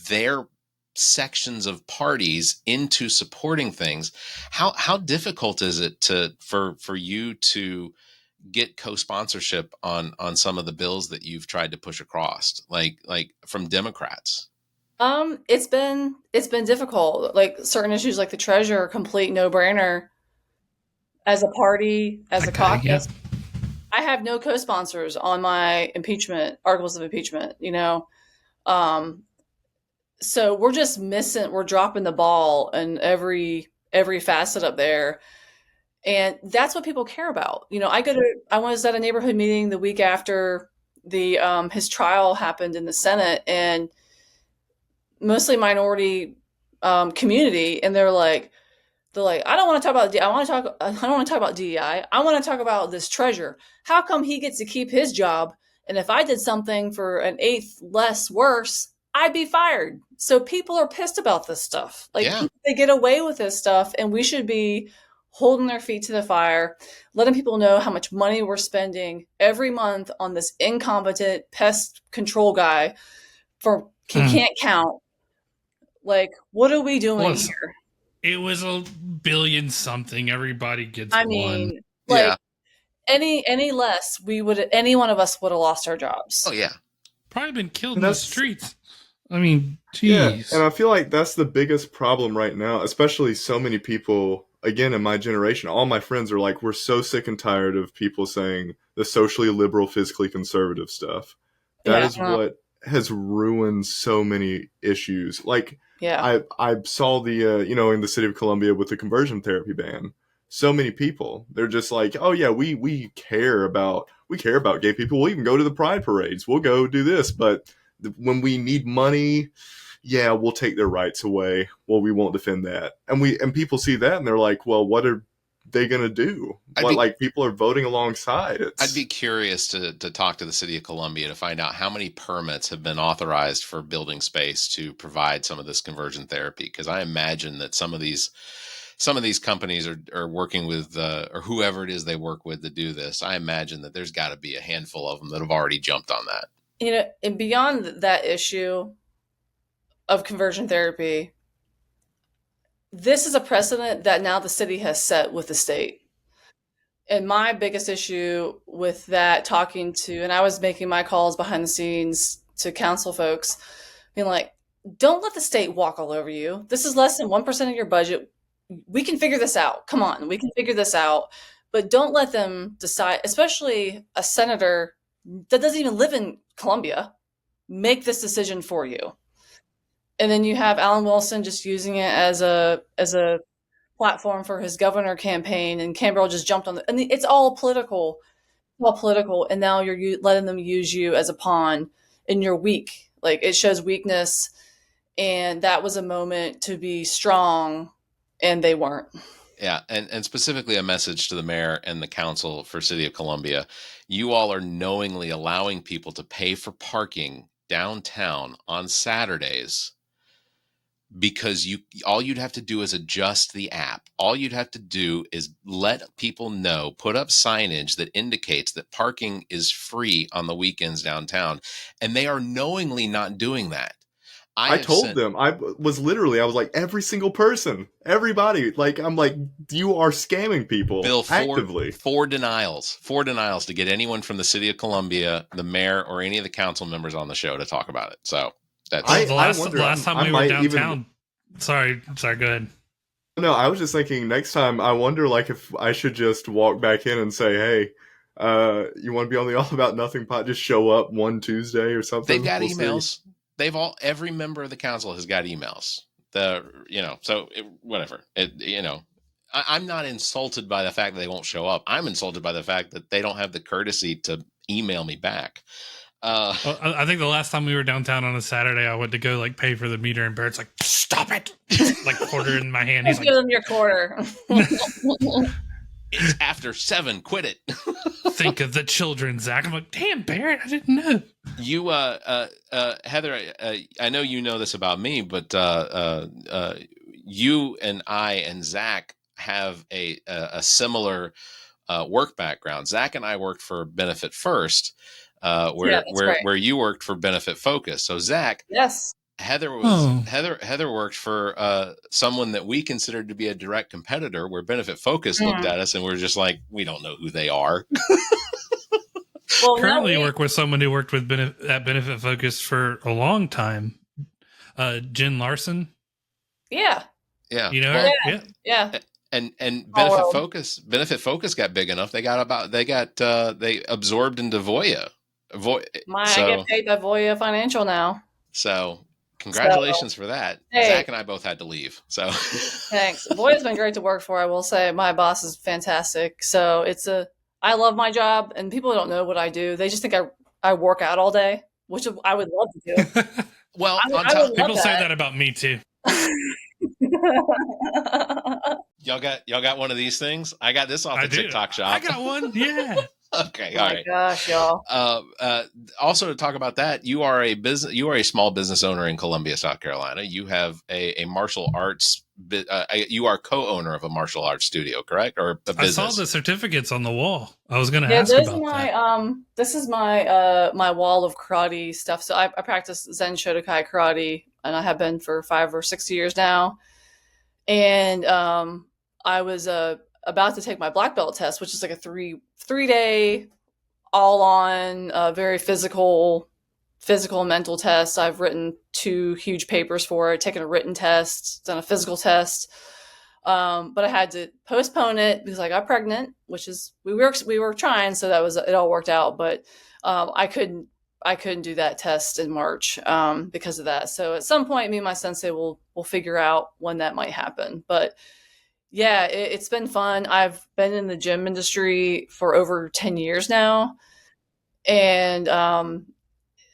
their sections of parties into supporting things. How difficult is it for you to get co-sponsorship on some of the bills that you've tried to push across, like from Democrats? It's been difficult. Like, certain issues like the treasurer, complete no-brainer. As a party, as a caucus, yep. I have no co-sponsors on my articles of impeachment, so we're dropping the ball in every facet up there. And that's what people care about. I was at a neighborhood meeting the week after his trial happened in the Senate, and mostly minority community. And they're like, I don't want to talk about I don't want to talk about DEI. I want to talk about this treasurer. How come he gets to keep his job? And if I did something for an eighth less worse, I'd be fired. So people are pissed about this stuff. Like, yeah. They get away with this stuff, and we should be holding their feet to the fire, letting people know how much money we're spending every month on this incompetent pest control guy he can't count. Like, what are we doing here? It was $1 billion something. Everybody gets one. Like, any less, any one of us would have lost our jobs. Oh yeah, probably been killed in the streets. I mean, Yeah, jeez. and I feel like that's the biggest problem right now, especially so many people, again, in my generation, all my friends are like, we're so sick and tired of people saying the socially liberal, physically conservative stuff. That Yeah. is what has ruined so many issues. Like, Yeah. I saw the, in the city of Columbia with the conversion therapy ban. So many people, they're just like, oh yeah, we care about gay people. We'll even go to the pride parades. We'll go do this, but when we need money, yeah, we'll take their rights away. Well, we won't defend that. And people see that and they're like, well, what are they going to do? Like people are voting alongside. I'd be curious to talk to the city of Columbia to find out how many permits have been authorized for building space to provide some of this conversion therapy. Because I imagine that some of these companies are working with, or whoever it is they work with to do this. I imagine that there's got to be a handful of them that have already jumped on that. And beyond that issue of conversion therapy, this is a precedent that now the city has set with the state. And my biggest issue with that, and I was making my calls behind the scenes to council folks, being like, don't let the state walk all over you. This is less than 1% of your budget. We can figure this out. Come on, we can figure this out. But don't let them decide, especially a senator that doesn't even live in Columbia, make this decision for you. And then you have Alan Wilson just using it as a platform for his governor campaign, and Canberra just jumped on and it's all political, and now you're letting them use you as a pawn, and you're weak. Like, it shows weakness, and that was a moment to be strong, and they weren't. Yeah, and specifically a message to the mayor and the council for City of Columbia. You all are knowingly allowing people to pay for parking downtown on Saturdays because all you'd have to do is adjust the app. All you'd have to do is let people know, put up signage that indicates that parking is free on the weekends downtown, and they are knowingly not doing that. I told them, I was like, every single person, everybody, like, I'm like, you are scamming people. Bill, actively. Four denials to get anyone from the city of Columbia, the mayor, or any of the council members on the show to talk about it. So that's the last time we were downtown. Sorry, go ahead. No, I was just thinking next time, I wonder, like, if I should just walk back in and say, hey, you want to be on the All About Nothing pod? Just show up one Tuesday or something. They've got emails. See. Every member of the council has got emails. Whatever. I'm not insulted by the fact that they won't show up. I'm insulted by the fact that they don't have the courtesy to email me back. I think the last time we were downtown on a Saturday, I went to go pay for the meter, and Barrett's like, "Stop it!" Quarter in my hand. He's give them your quarter. It's after 7. Quit it. Think of the children, Zach. I'm like, damn, Barrett, I didn't know. You, Heather, I know you know this about me, but you and I and Zach have a similar work background. Zach and I worked for Benefit First, where you worked for Benefit Focus. So Zach, yes. Heather worked for someone that we considered to be a direct competitor, where Benefit Focus looked at us and we were just like, we don't know who they are. Well, currently work with someone who worked with at Benefit Focus for a long time, Jen Larson. Yeah. You know her? Yeah. And Benefit Focus got big enough. They absorbed into Voya. I get paid by Voya Financial now. So congratulations for that. Hey. Zach and I both had to leave. So thanks. Voya's been great to work for. I will say my boss is fantastic. So I love my job, and people don't know what I do. They just think I work out all day, which I would love to do. Well, people say that about me too. Y'all got one of these things? I got this off the TikTok shop. I got one. Yeah. Okay. All right. Gosh, y'all. Also, to talk about that, you are a small business owner in Columbia, South Carolina. You have a martial arts. You are co-owner of a martial arts studio, correct? Or a business? I saw the certificates on the wall. I was going to ask about that. This is my wall of karate stuff. So I practice Zen Shotokai karate, and I have been for 5 or 6 years now. And I was about to take my black belt test, which is like a 3-day all on very physical physical and mental tests. I've written 2 huge papers for it, taken a written test, done a physical test. But I had to postpone it because I got pregnant, which is we were trying, so it all worked out. But I couldn't do that test in March because of that. So at some point, me and my sensei will figure out when that might happen. But yeah, it's been fun. I've been in the gym industry for over 10 years now, and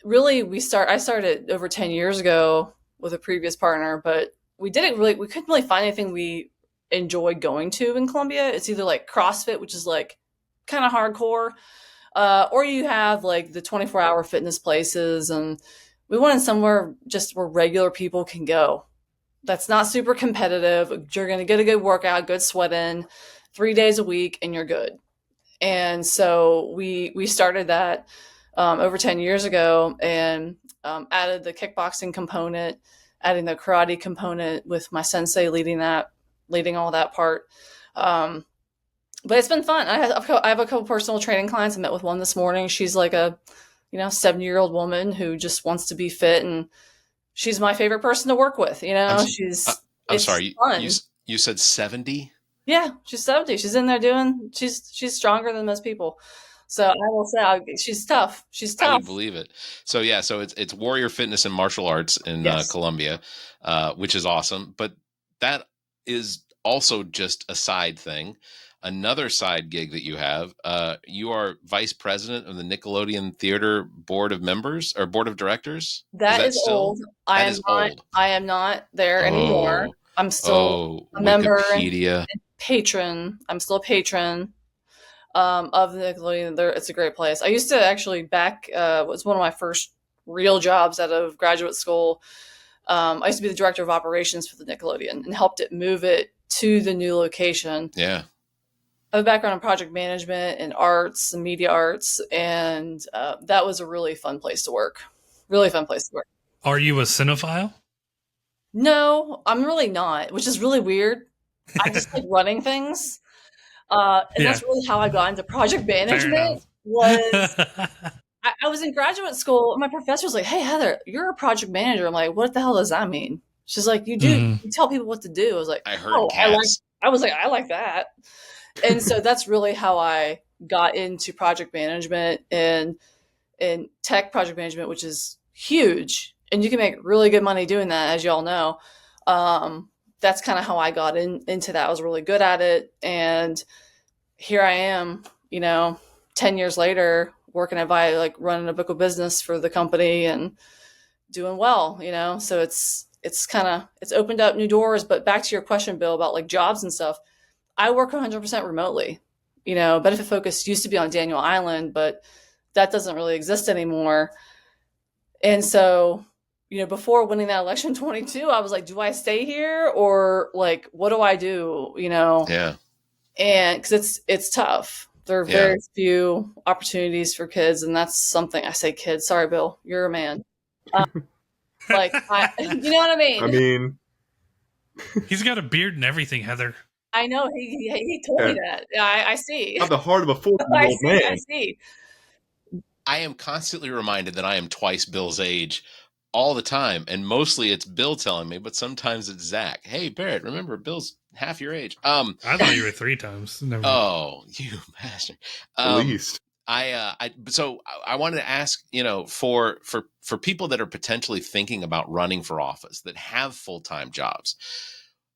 really I started over 10 years ago with a previous partner, but we couldn't really find anything we enjoyed going to in Columbia. It's either like CrossFit, which is like kind of hardcore, or you have like the 24-hour fitness places, and we wanted somewhere just where regular people can go. That's not super competitive. You're going to get a good workout, good sweat in 3 days a week, and you're good. And so we started that over 10 years ago, and added the kickboxing component, adding the karate component with my sensei leading all that part. But it's been fun. I have a couple personal training clients. I met with one this morning. She's like a 70-year-old woman who just wants to be fit, and she's my favorite person to work with. I'm it's sorry. fun. You said 70? Yeah, she's 70. She's in there she's stronger than most people. So I will say she's tough. She's tough. I would believe it. So yeah, so it's Warrior Fitness and Martial Arts in Yes. Columbia, which is awesome. But that is also just a side thing. Another side gig that you have, you are vice president of the Nickelodeon Theater Board of Members or Board of Directors. That is old. I am not there anymore. I'm still a member Wikipedia. and patron. I'm still a patron of the Nickelodeon. It's a great place. I used to actually was one of my first real jobs out of graduate school. I used to be the director of operations for the Nickelodeon and helped it move it to the new location. Yeah. I have a background in project management and arts and media arts, and that was a really fun place to work. Really fun place to work. Are you a cinephile? No, I'm really not, which is really weird. I just like running things. And that's really how I got into project management. I was in graduate school, and my professor was like, "Hey, Heather, you're a project manager." I'm like, "What the hell does that mean?" She's like, "You do. You tell people what to do." I was like, I heard cats. I like that. And so that's really how I got into project management and tech project management, which is huge. And you can make really good money doing that, as you all know. That's kind of how I got into that. I was really good at it. And here I am, 10 years later, working at Frye, like running a book of business for the company and doing well, So it's opened up new doors. But back to your question, Bill, about like jobs and stuff. I work 100% remotely. Benefit Focus used to be on Daniel Island, but that doesn't really exist anymore. And so, before winning that election 22, I was like, do I stay here or like, what do I do? Yeah. And because it's tough. There are very few opportunities for kids. And that's something I say kids. Sorry, Bill, you're a man. You know what I mean? I mean, he's got a beard and everything, Heather. I know he told me that. I see. I have the heart of a 40-year-old man. I see. I am constantly reminded that I am twice Bill's age all the time. And mostly it's Bill telling me, but sometimes it's Zach. Hey, Barrett, remember Bill's half your age. I thought you were 3 times. Never mind. Oh, you bastard. At least. So I wanted to ask, for people that are potentially thinking about running for office that have full-time jobs,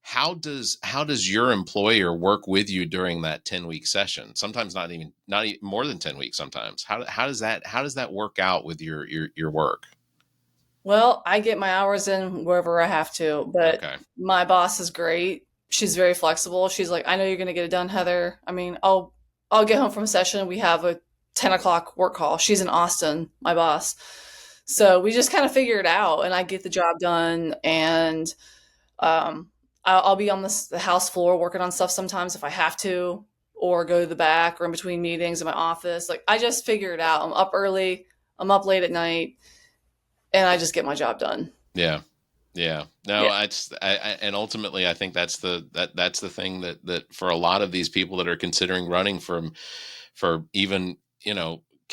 how does your employer work with you during that 10-week session? Sometimes not even more than 10 weeks. Sometimes how does that work out with your work? Well, I get my hours in wherever I have to, but My boss is great. She's very flexible. She's like, I know you're going to get it done, Heather. I mean, I'll get home from a session. We have a 10 o'clock work call. She's in Austin, my boss. So we just kind of figure it out, and I get the job done. And I'll be on the house floor working on stuff sometimes if I have to, or go to the back or in between meetings in my office. Like, I just figure it out. I'm up early. I'm up late at night. And I just get my job done. Yeah. No, and ultimately, I think that's the thing that for a lot of these people that are considering running for even,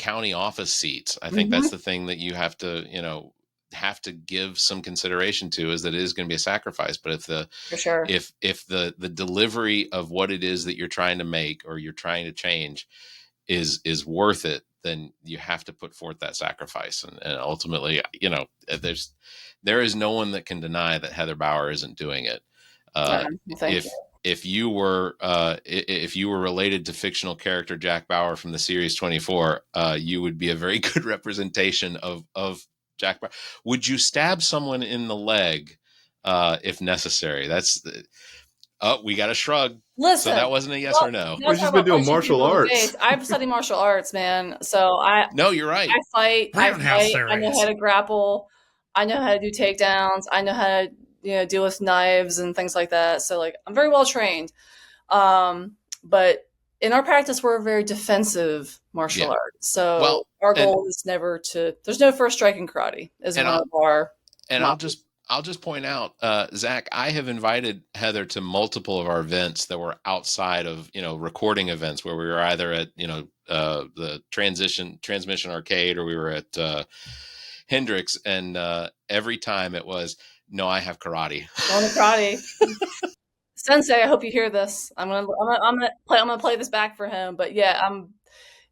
county office seats. I think that's the thing that you have to, give some consideration to, is that it is going to be a sacrifice. But For sure. if the delivery of what it is that you're trying to make or you're trying to change is worth it, then you have to put forth that sacrifice. And ultimately, there is no one that can deny that Heather Bauer isn't doing it. If you were related to fictional character Jack Bauer from the series 24, you would be a very good representation of Jack Bauer. Would you stab someone in the leg if necessary? We got a shrug. Listen, so that wasn't a yes or no. We've just been doing martial arts. I've studied martial arts, man. So No, you're right. I fight. I know how to grapple. I know how to do takedowns. I know how to deal with knives and things like that. So like I'm very well trained. But in our practice, we're a very defensive martial art. So our goal is never to. There's no first strike in karate. Is one of our. And I'll just point out, Zach, I have invited Heather to multiple of our events that were outside of, recording events where we were either at, the Transmission Arcade, or we were at Hendrix. And every time it was, no, I have karate. On the karate. Sensei, I hope you hear this. I'm gonna play this back for him. But yeah,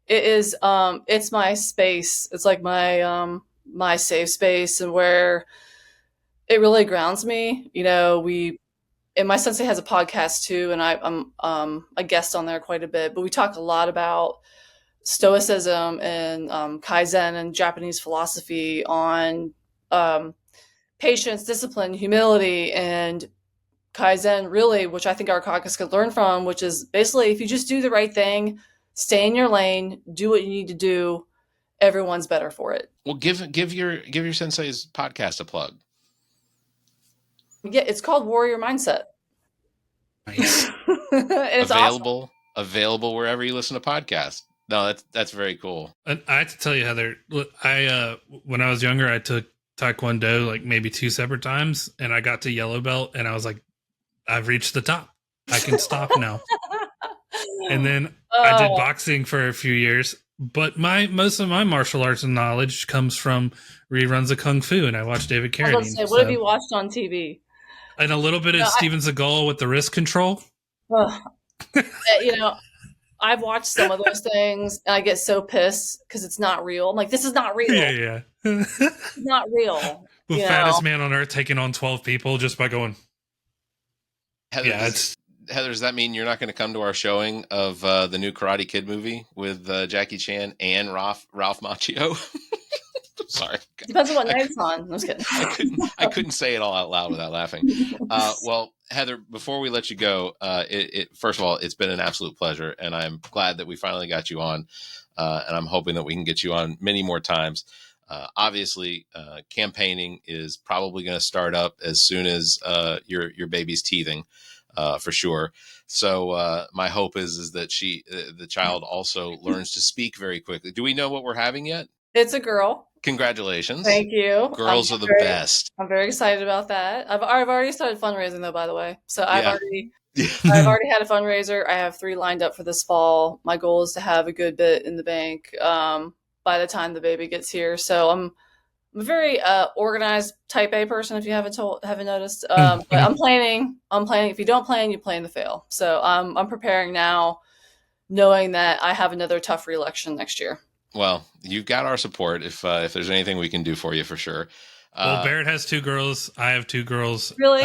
it's my space. It's like my safe space, and where it really grounds me. And my sensei has a podcast too, and I'm a guest on there quite a bit. But we talk a lot about stoicism and kaizen and Japanese philosophy on patience, discipline, humility, and kaizen, really, which I think our caucus could learn from, which is basically if you just do the right thing, stay in your lane, do what you need to do, everyone's better for it. Well, give your sensei's podcast a plug. Yeah, it's called Warrior Mindset. Nice. It's available wherever you listen to podcasts. No, that's very cool. And I have to tell you, Heather, look, when I was younger, I took Taekwondo like maybe 2 separate times, and I got to yellow belt, and I was like, I've reached the top. I can stop now. And then I did boxing for a few years, but most of my martial arts knowledge comes from reruns of Kung Fu, and I watched David Carradine. I was going to say, what have you watched on TV? And a little bit of Steven Seagal with the wrist control. I've watched some of those things, and I get so pissed because it's not real. I'm like, this is not real. Yeah. It's not real. The fattest man on earth taking on 12 people just by going. Heather, does that mean you're not going to come to our showing of the new Karate Kid movie with Jackie Chan and Ralph Macchio? Sorry. Depends on what night it's on. I'm just kidding. I couldn't say it all out loud without laughing. Well, Heather, before we let you go, first of all, it's been an absolute pleasure, and I'm glad that we finally got you on, and I'm hoping that we can get you on many more times. Obviously, campaigning is probably going to start up as soon as your baby's teething, for sure. So my hope is that the child also learns to speak very quickly. Do we know what we're having yet? It's a girl. Congratulations. Thank you. Girls are the best. I'm very excited about that. I've already started fundraising though, by the way. So I've already had a fundraiser. I have 3 lined up for this fall. My goal is to have a good bit in the bank by the time the baby gets here. So I'm a very organized type A person, if you haven't noticed. But I'm planning. If you don't plan, you plan to fail. So I'm preparing now, knowing that I have another tough re-election next year. Well, you've got our support if there's anything we can do for you, for sure. Well, Barrett has 2 girls. I have 2 girls. Really?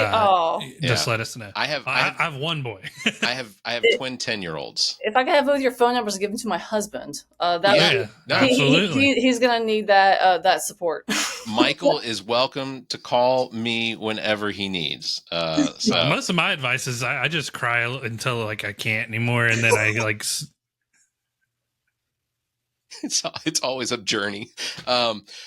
Just let us know. I have one boy. I have twin 10-year-olds. If I could have both your phone numbers, give them to my husband. Absolutely. He's gonna need that support. Michael is welcome to call me whenever he needs. So most of my advice is I just cry until I can't anymore, and then I It's always a journey.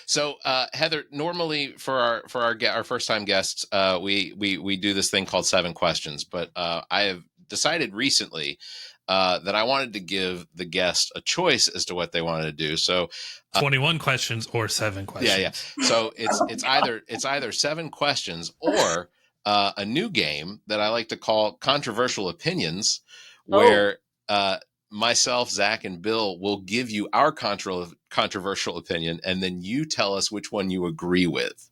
So Heather, normally for our first time guests, we do this thing called 7 questions, but I have decided recently that I wanted to give the guest a choice as to what they wanted to do. So 21 questions or 7 questions. Yeah. So it's either 7 questions or a new game that I like to call Controversial Opinions, where myself, Zach, and Bill will give you our controversial opinion, and then you tell us which one you agree with.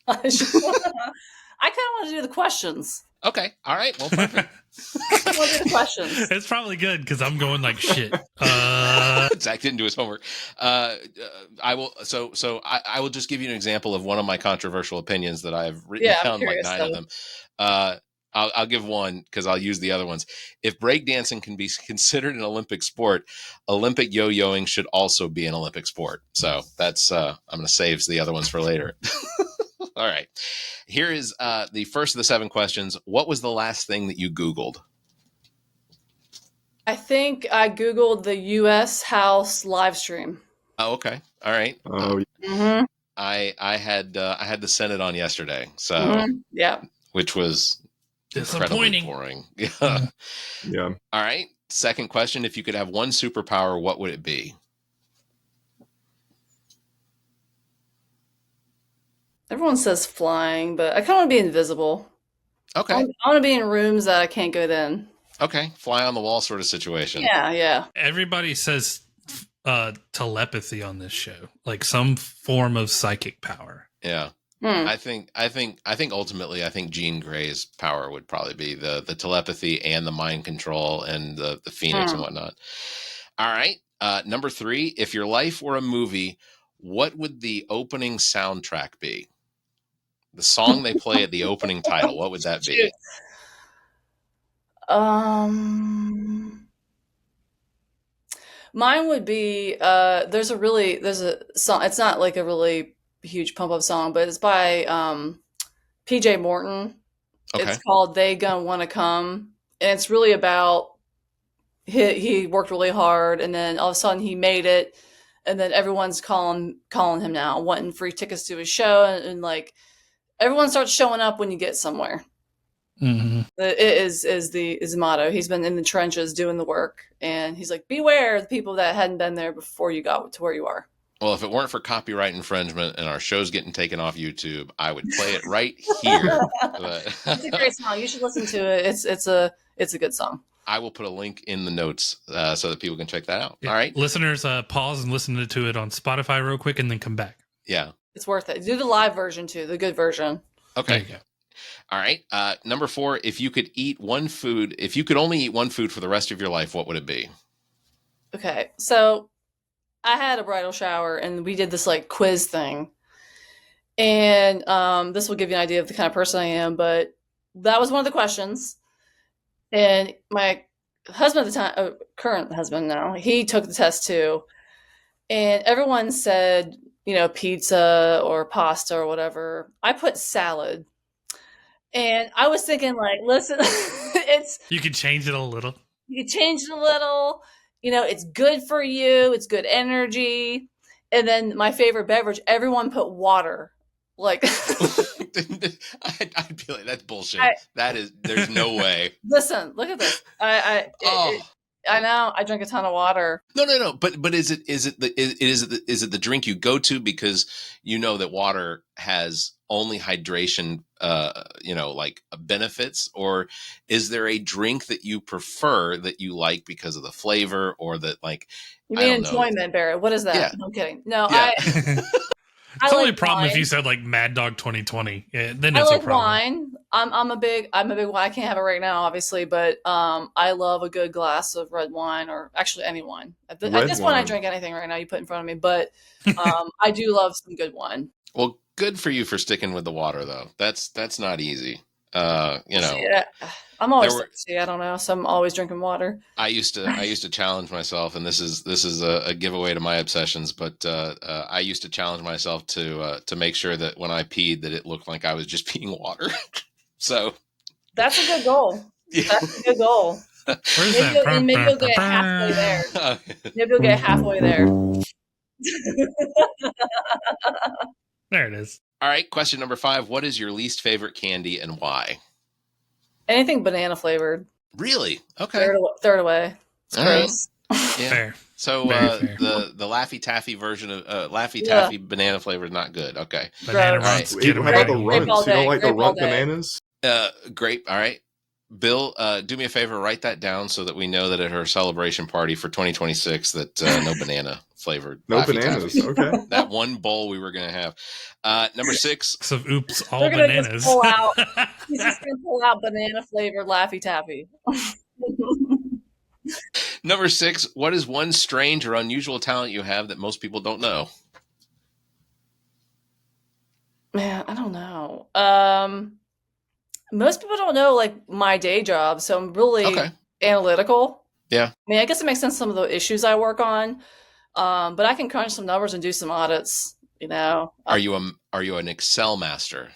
I kind of want to do the questions. Okay. All right. Well, perfect. I want to do the questions. It's probably good because I'm going like shit. Zach didn't do his homework. I will. So I will just give you an example of one of my controversial opinions that I've written down, like 9 of them. I'll give one because I'll use the other ones. If breakdancing can be considered an Olympic sport, Olympic yo-yoing should also be an Olympic sport. So that's I'm going to save the other ones for later. All right. Here is the first of the 7 questions. What was the last thing that you Googled? I think I Googled the U.S. House live stream. Oh, okay. All right. Oh, Mm-hmm. I had the Senate on yesterday, so Yeah. which was incredibly Disappointing. boring. Yeah. yeah. All right. Second question: if you could have one superpower, what would it be? Everyone says flying, but I kind of want to be invisible. Okay. I want to be in rooms that I can't get in. Okay. Fly on the wall sort of situation. Yeah. Everybody says telepathy on this show, like some form of psychic power. Yeah. I think ultimately, Jean Grey's power would probably be the telepathy and the mind control and the Phoenix and whatnot. All right. Number 3, if your life were a movie, what would the opening soundtrack be? The song they play at the opening title, what would that be? Mine would be there's a song. It's not like a really huge pump up song, but it's by PJ Morton. Okay. It's called "They Gonna Wanna Come," and it's really about he worked really hard, and then all of a sudden he made it, and then everyone's calling him now, wanting free tickets to his show, and like everyone starts showing up when you get somewhere. Mm-hmm. It is the motto. He's been in the trenches doing the work, and he's like, beware the people that hadn't been there before you got to where you are. Well, if it weren't for copyright infringement and our show's getting taken off YouTube, I would play it right here. But It's a great song. You should listen to it. It's a good song. I will put a link in the notes so that people can check that out. Yeah. All right. Listeners, pause and listen to it on Spotify real quick and then come back. Yeah. It's worth it. Do the live version too, the good version. Okay. There you go. All right. Number 4, if you could only eat one food for the rest of your life, what would it be? Okay. So I had a bridal shower and we did this like quiz thing. And this will give you an idea of the kind of person I am, but that was one of the questions. And my husband at the time, current husband now, he took the test too. And everyone said, pizza or pasta or whatever. I put salad. And I was thinking, like, listen, You could change it a little. you can change it a little. It's good for you. It's good energy. And then my favorite beverage, everyone put water. Like, I'd be like, that's bullshit. There's no way. listen, look at this. I know. I drink a ton of water. No. But is it the drink you go to because you know that water has only hydration, like benefits, or is there a drink that you prefer that you like because of the flavor, or that like You mean enjoyment, Barrett? What is that? Yeah. No, I'm kidding. No, Yeah. It's only a like problem wine. if you said like Mad Dog 2020. Yeah, then I it's a like problem. wine. I'm a big wine. I can't have it right now, obviously, but I love a good glass of red wine, or actually any wine. At this point, I drink anything right now you put in front of me, but I do love some good wine. Well, good for you for sticking with the water, though. That's not easy. Yeah, I'm always thirsty. I don't know, so I'm always drinking water. I used to challenge myself, and this is a giveaway to my obsessions, but I used to challenge myself to make sure that when I peed that it looked like I was just peeing water. So that's a good goal. Yeah. That's a good goal. Where's that? Maybe you'll get halfway there. Maybe you'll get halfway there. There it is. All right, question number 5. What is your least favorite candy and why? Anything banana flavored. Really? Okay. Throw it away. It's All gross. Yeah. Fair. So Very fair. the Laffy Taffy version of Laffy Taffy banana flavor is not good. Okay. Banana Gross. runts. Wait, Get how about the ready. runts? You don't like the Grape all runt day. bananas? Grape. All right. Bill, do me a favor, write that down so that we know that at her celebration party for 2026 that no banana flavored. No Laffy bananas. Taffy. Okay. That one bowl we were going to have. Number 6. So oops, all They're gonna bananas. just pull out. He's just gonna pull out banana flavored Laffy Taffy. Number 6, what is one strange or unusual talent you have that most people don't know? Man, I don't know. Most people don't know like my day job, so I'm really analytical. Yeah. I mean, I guess it makes sense some of the issues I work on. But I can crunch some numbers and do some audits, you know. Are you an Excel master?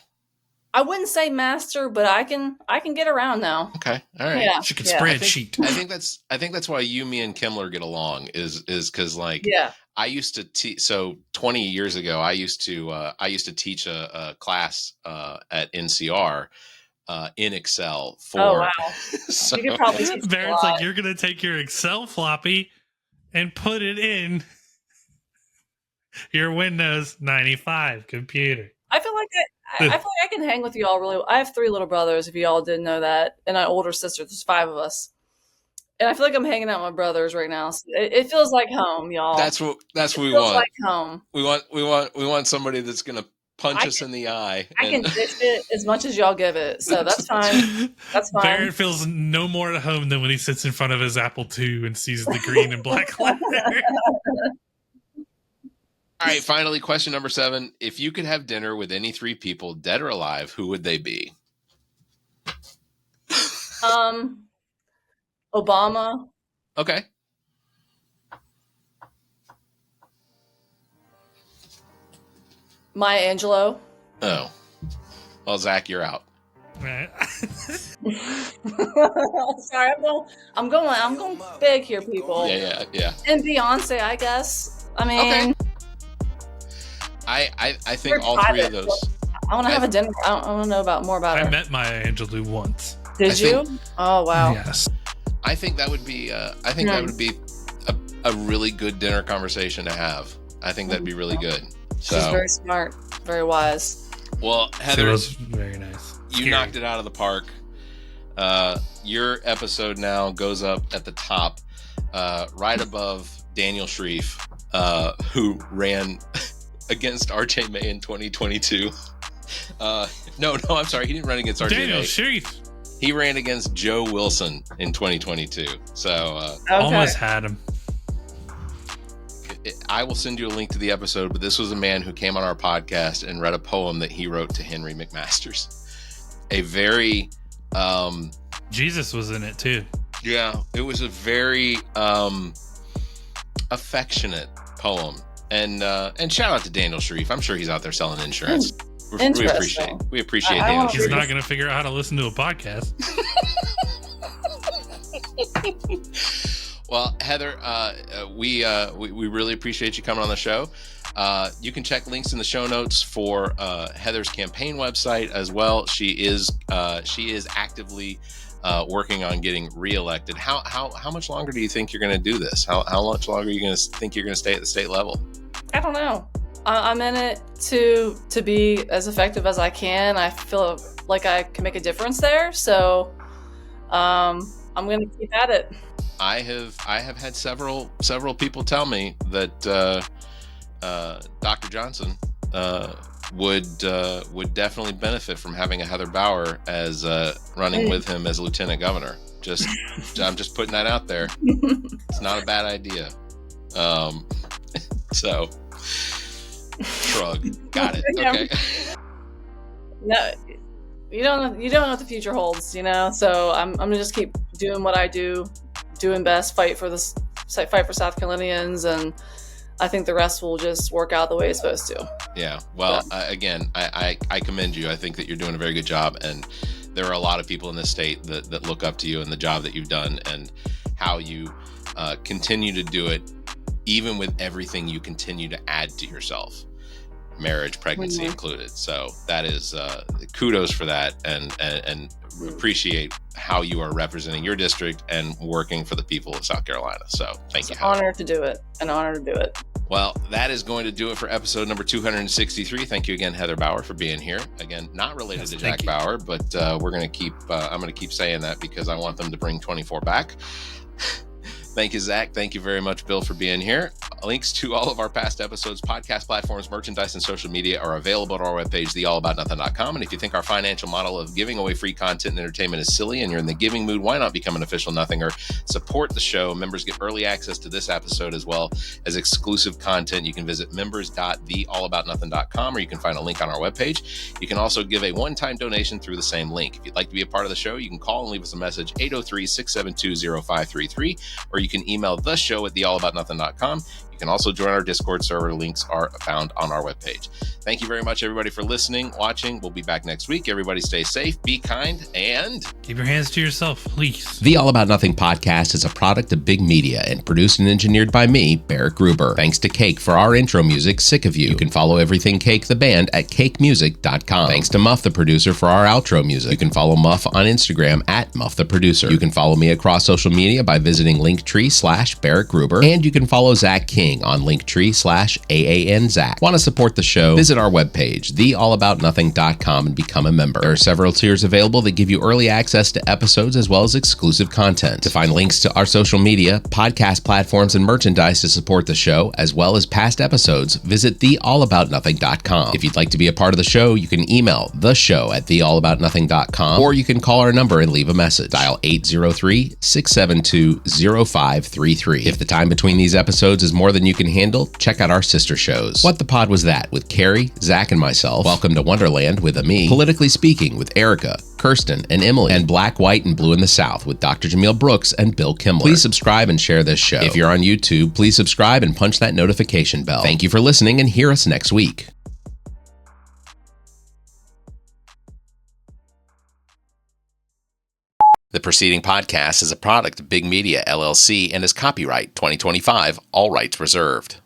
I wouldn't say master, but I can get around now. Okay. All right. Yeah. She can Yeah. spreadsheet. I think that's why you, me, and Kimmler get along is because like Yeah. I used to teach. So 20 years ago, I used to teach a class at NCR in Excel for. Oh wow. So, You could probably teach a Barrett's lot. like, you're gonna take your Excel floppy and put it in your Windows 95 computer. I feel like I can hang with you all really well. I have 3 little brothers, if you all didn't know that, and an older sister. There's 5 of us. And I feel like I'm hanging out with my brothers right now. So it feels like home, y'all. that's what we feels want. like home. We want somebody that's gonna punch us in the eye. I can dish it as much as y'all give it, so that's fine. That's fine. Barrett feels no more at home than when he sits in front of his Apple II and sees the green and black letter. All right, finally, question number 7. If you could have dinner with any 3 people, dead or alive, who would they be? Obama. Okay. Maya Angelou. Oh. Well, Zach, you're out. Right. Sorry, I'm going big here, people. Yeah. And Beyonce, I guess. I mean, Okay. I think we're all 3 of private, those. so I want to have a dinner. I want to know more about I her. met Maya Angelou once. Did you? Oh wow. Yes. I think that would be. That would be a really good dinner conversation to have. I think that'd be really good. So, She's very smart, very wise. well, It Heather, was very nice. you Scary. knocked it out of the park. Your episode now goes up at the top, right above Daniel Shreve, who ran against RJ May in 2022. No, I'm sorry. He didn't run against RJ Daniel May. Sheath He ran against Joe Wilson in 2022. So almost had him. I will send you a link to the episode, but this was a man who came on our podcast and read a poem that he wrote to Henry McMasters. A very... Jesus was in it too. Yeah, it was a very affectionate poem. And shout out to Daniel Shreve. I'm sure he's out there selling insurance. We appreciate I Daniel wanna He's Shreve. not going to figure out how to listen to a podcast. Well, Heather, we really appreciate you coming on the show. You can check links in the show notes for Heather's campaign website as well. She is actively working on getting reelected. How much longer do you think you're going to do this? How much longer are you going to think you're going to stay at the state level? I don't know. I'm in it to be as effective as I can. I feel like I can make a difference there. So I'm going to keep at it. I have had several people tell me that Dr. Johnson would definitely benefit from having a Heather Bauer as running with him as lieutenant governor. I'm just putting that out there. It's not a bad idea. So shrug. Got it. Okay. No, you don't know what the future holds, you know. So I'm gonna just keep doing what I do, doing best, fight for South Carolinians, and I think the rest will just work out the way it's supposed to. Yeah. Well, again, I commend you. I think that you're doing a very good job, and there are a lot of people in this state that look up to you and the job that you've done and how you continue to do it, even with everything you continue to add to yourself, marriage, pregnancy included. So that is kudos for that, and appreciate how you are representing your district and working for the people of South Carolina. So thank you. An honor to do it. Well, that is going to do it for episode number 263. Thank you again, Heather Bauer, for being here. Again, not related to Jack Bauer, but we're going to keep. I'm going to keep saying that because I want them to bring 24 back. Thank you, Zach. Thank you very much, Bill, for being here. Links to all of our past episodes, podcast platforms, merchandise, and social media are available at our webpage, theallaboutnothing.com. And if you think our financial model of giving away free content and entertainment is silly and you're in the giving mood, why not become an official Nothinger? Support the show. Members get early access to this episode as well as exclusive content. You can visit members.theallaboutnothing.com, or you can find a link on our webpage. You can also give a one-time donation through the same link. If you'd like to be a part of the show, you can call and leave us a message, 803-672-0533, or you can email the show at theallaboutnothing.com. You can also join our Discord server. Links are found on our webpage. Thank you very much, everybody, for listening, watching. We'll be back next week. Everybody stay safe, be kind, and keep your hands to yourself, please. The All About Nothing podcast is a product of Big Media and produced and engineered by me, Barrett Gruber. Thanks to Cake for our intro music, Sick of You. You can follow Everything Cake, the band, at cakemusic.com. Thanks to Muff, the producer, for our outro music. You can follow Muff on Instagram at Muff the Producer. You can follow me across social media by visiting Linktree/Barrett Gruber. And you can follow Zach King on Linktree/AAN Zach. Want to support the show? Visit our webpage, theallaboutnothing.com, and become a member. There are several tiers available that give you early access to episodes as well as exclusive content. To find links to our social media, podcast platforms, and merchandise to support the show, as well as past episodes, visit theallaboutnothing.com. If you'd like to be a part of the show, you can email the show at theallaboutnothing.com, or you can call our number and leave a message. Dial 803-672-0533. If the time between these episodes is more than you can handle, check out our sister shows. What the Pod Was That with Carrie, Zach, and myself. Welcome to Wonderland with Ami. Politically Speaking with Erica, Kirsten, and Emily. And Black, White, and Blue in the South with Dr. Jameel Brooks and Bill Kimmler. Please subscribe and share this show. If you're on YouTube, please subscribe and punch that notification bell. Thank you for listening, and hear us next week. The preceding podcast is a product of Big Media, LLC, and is copyright 2025, all rights reserved.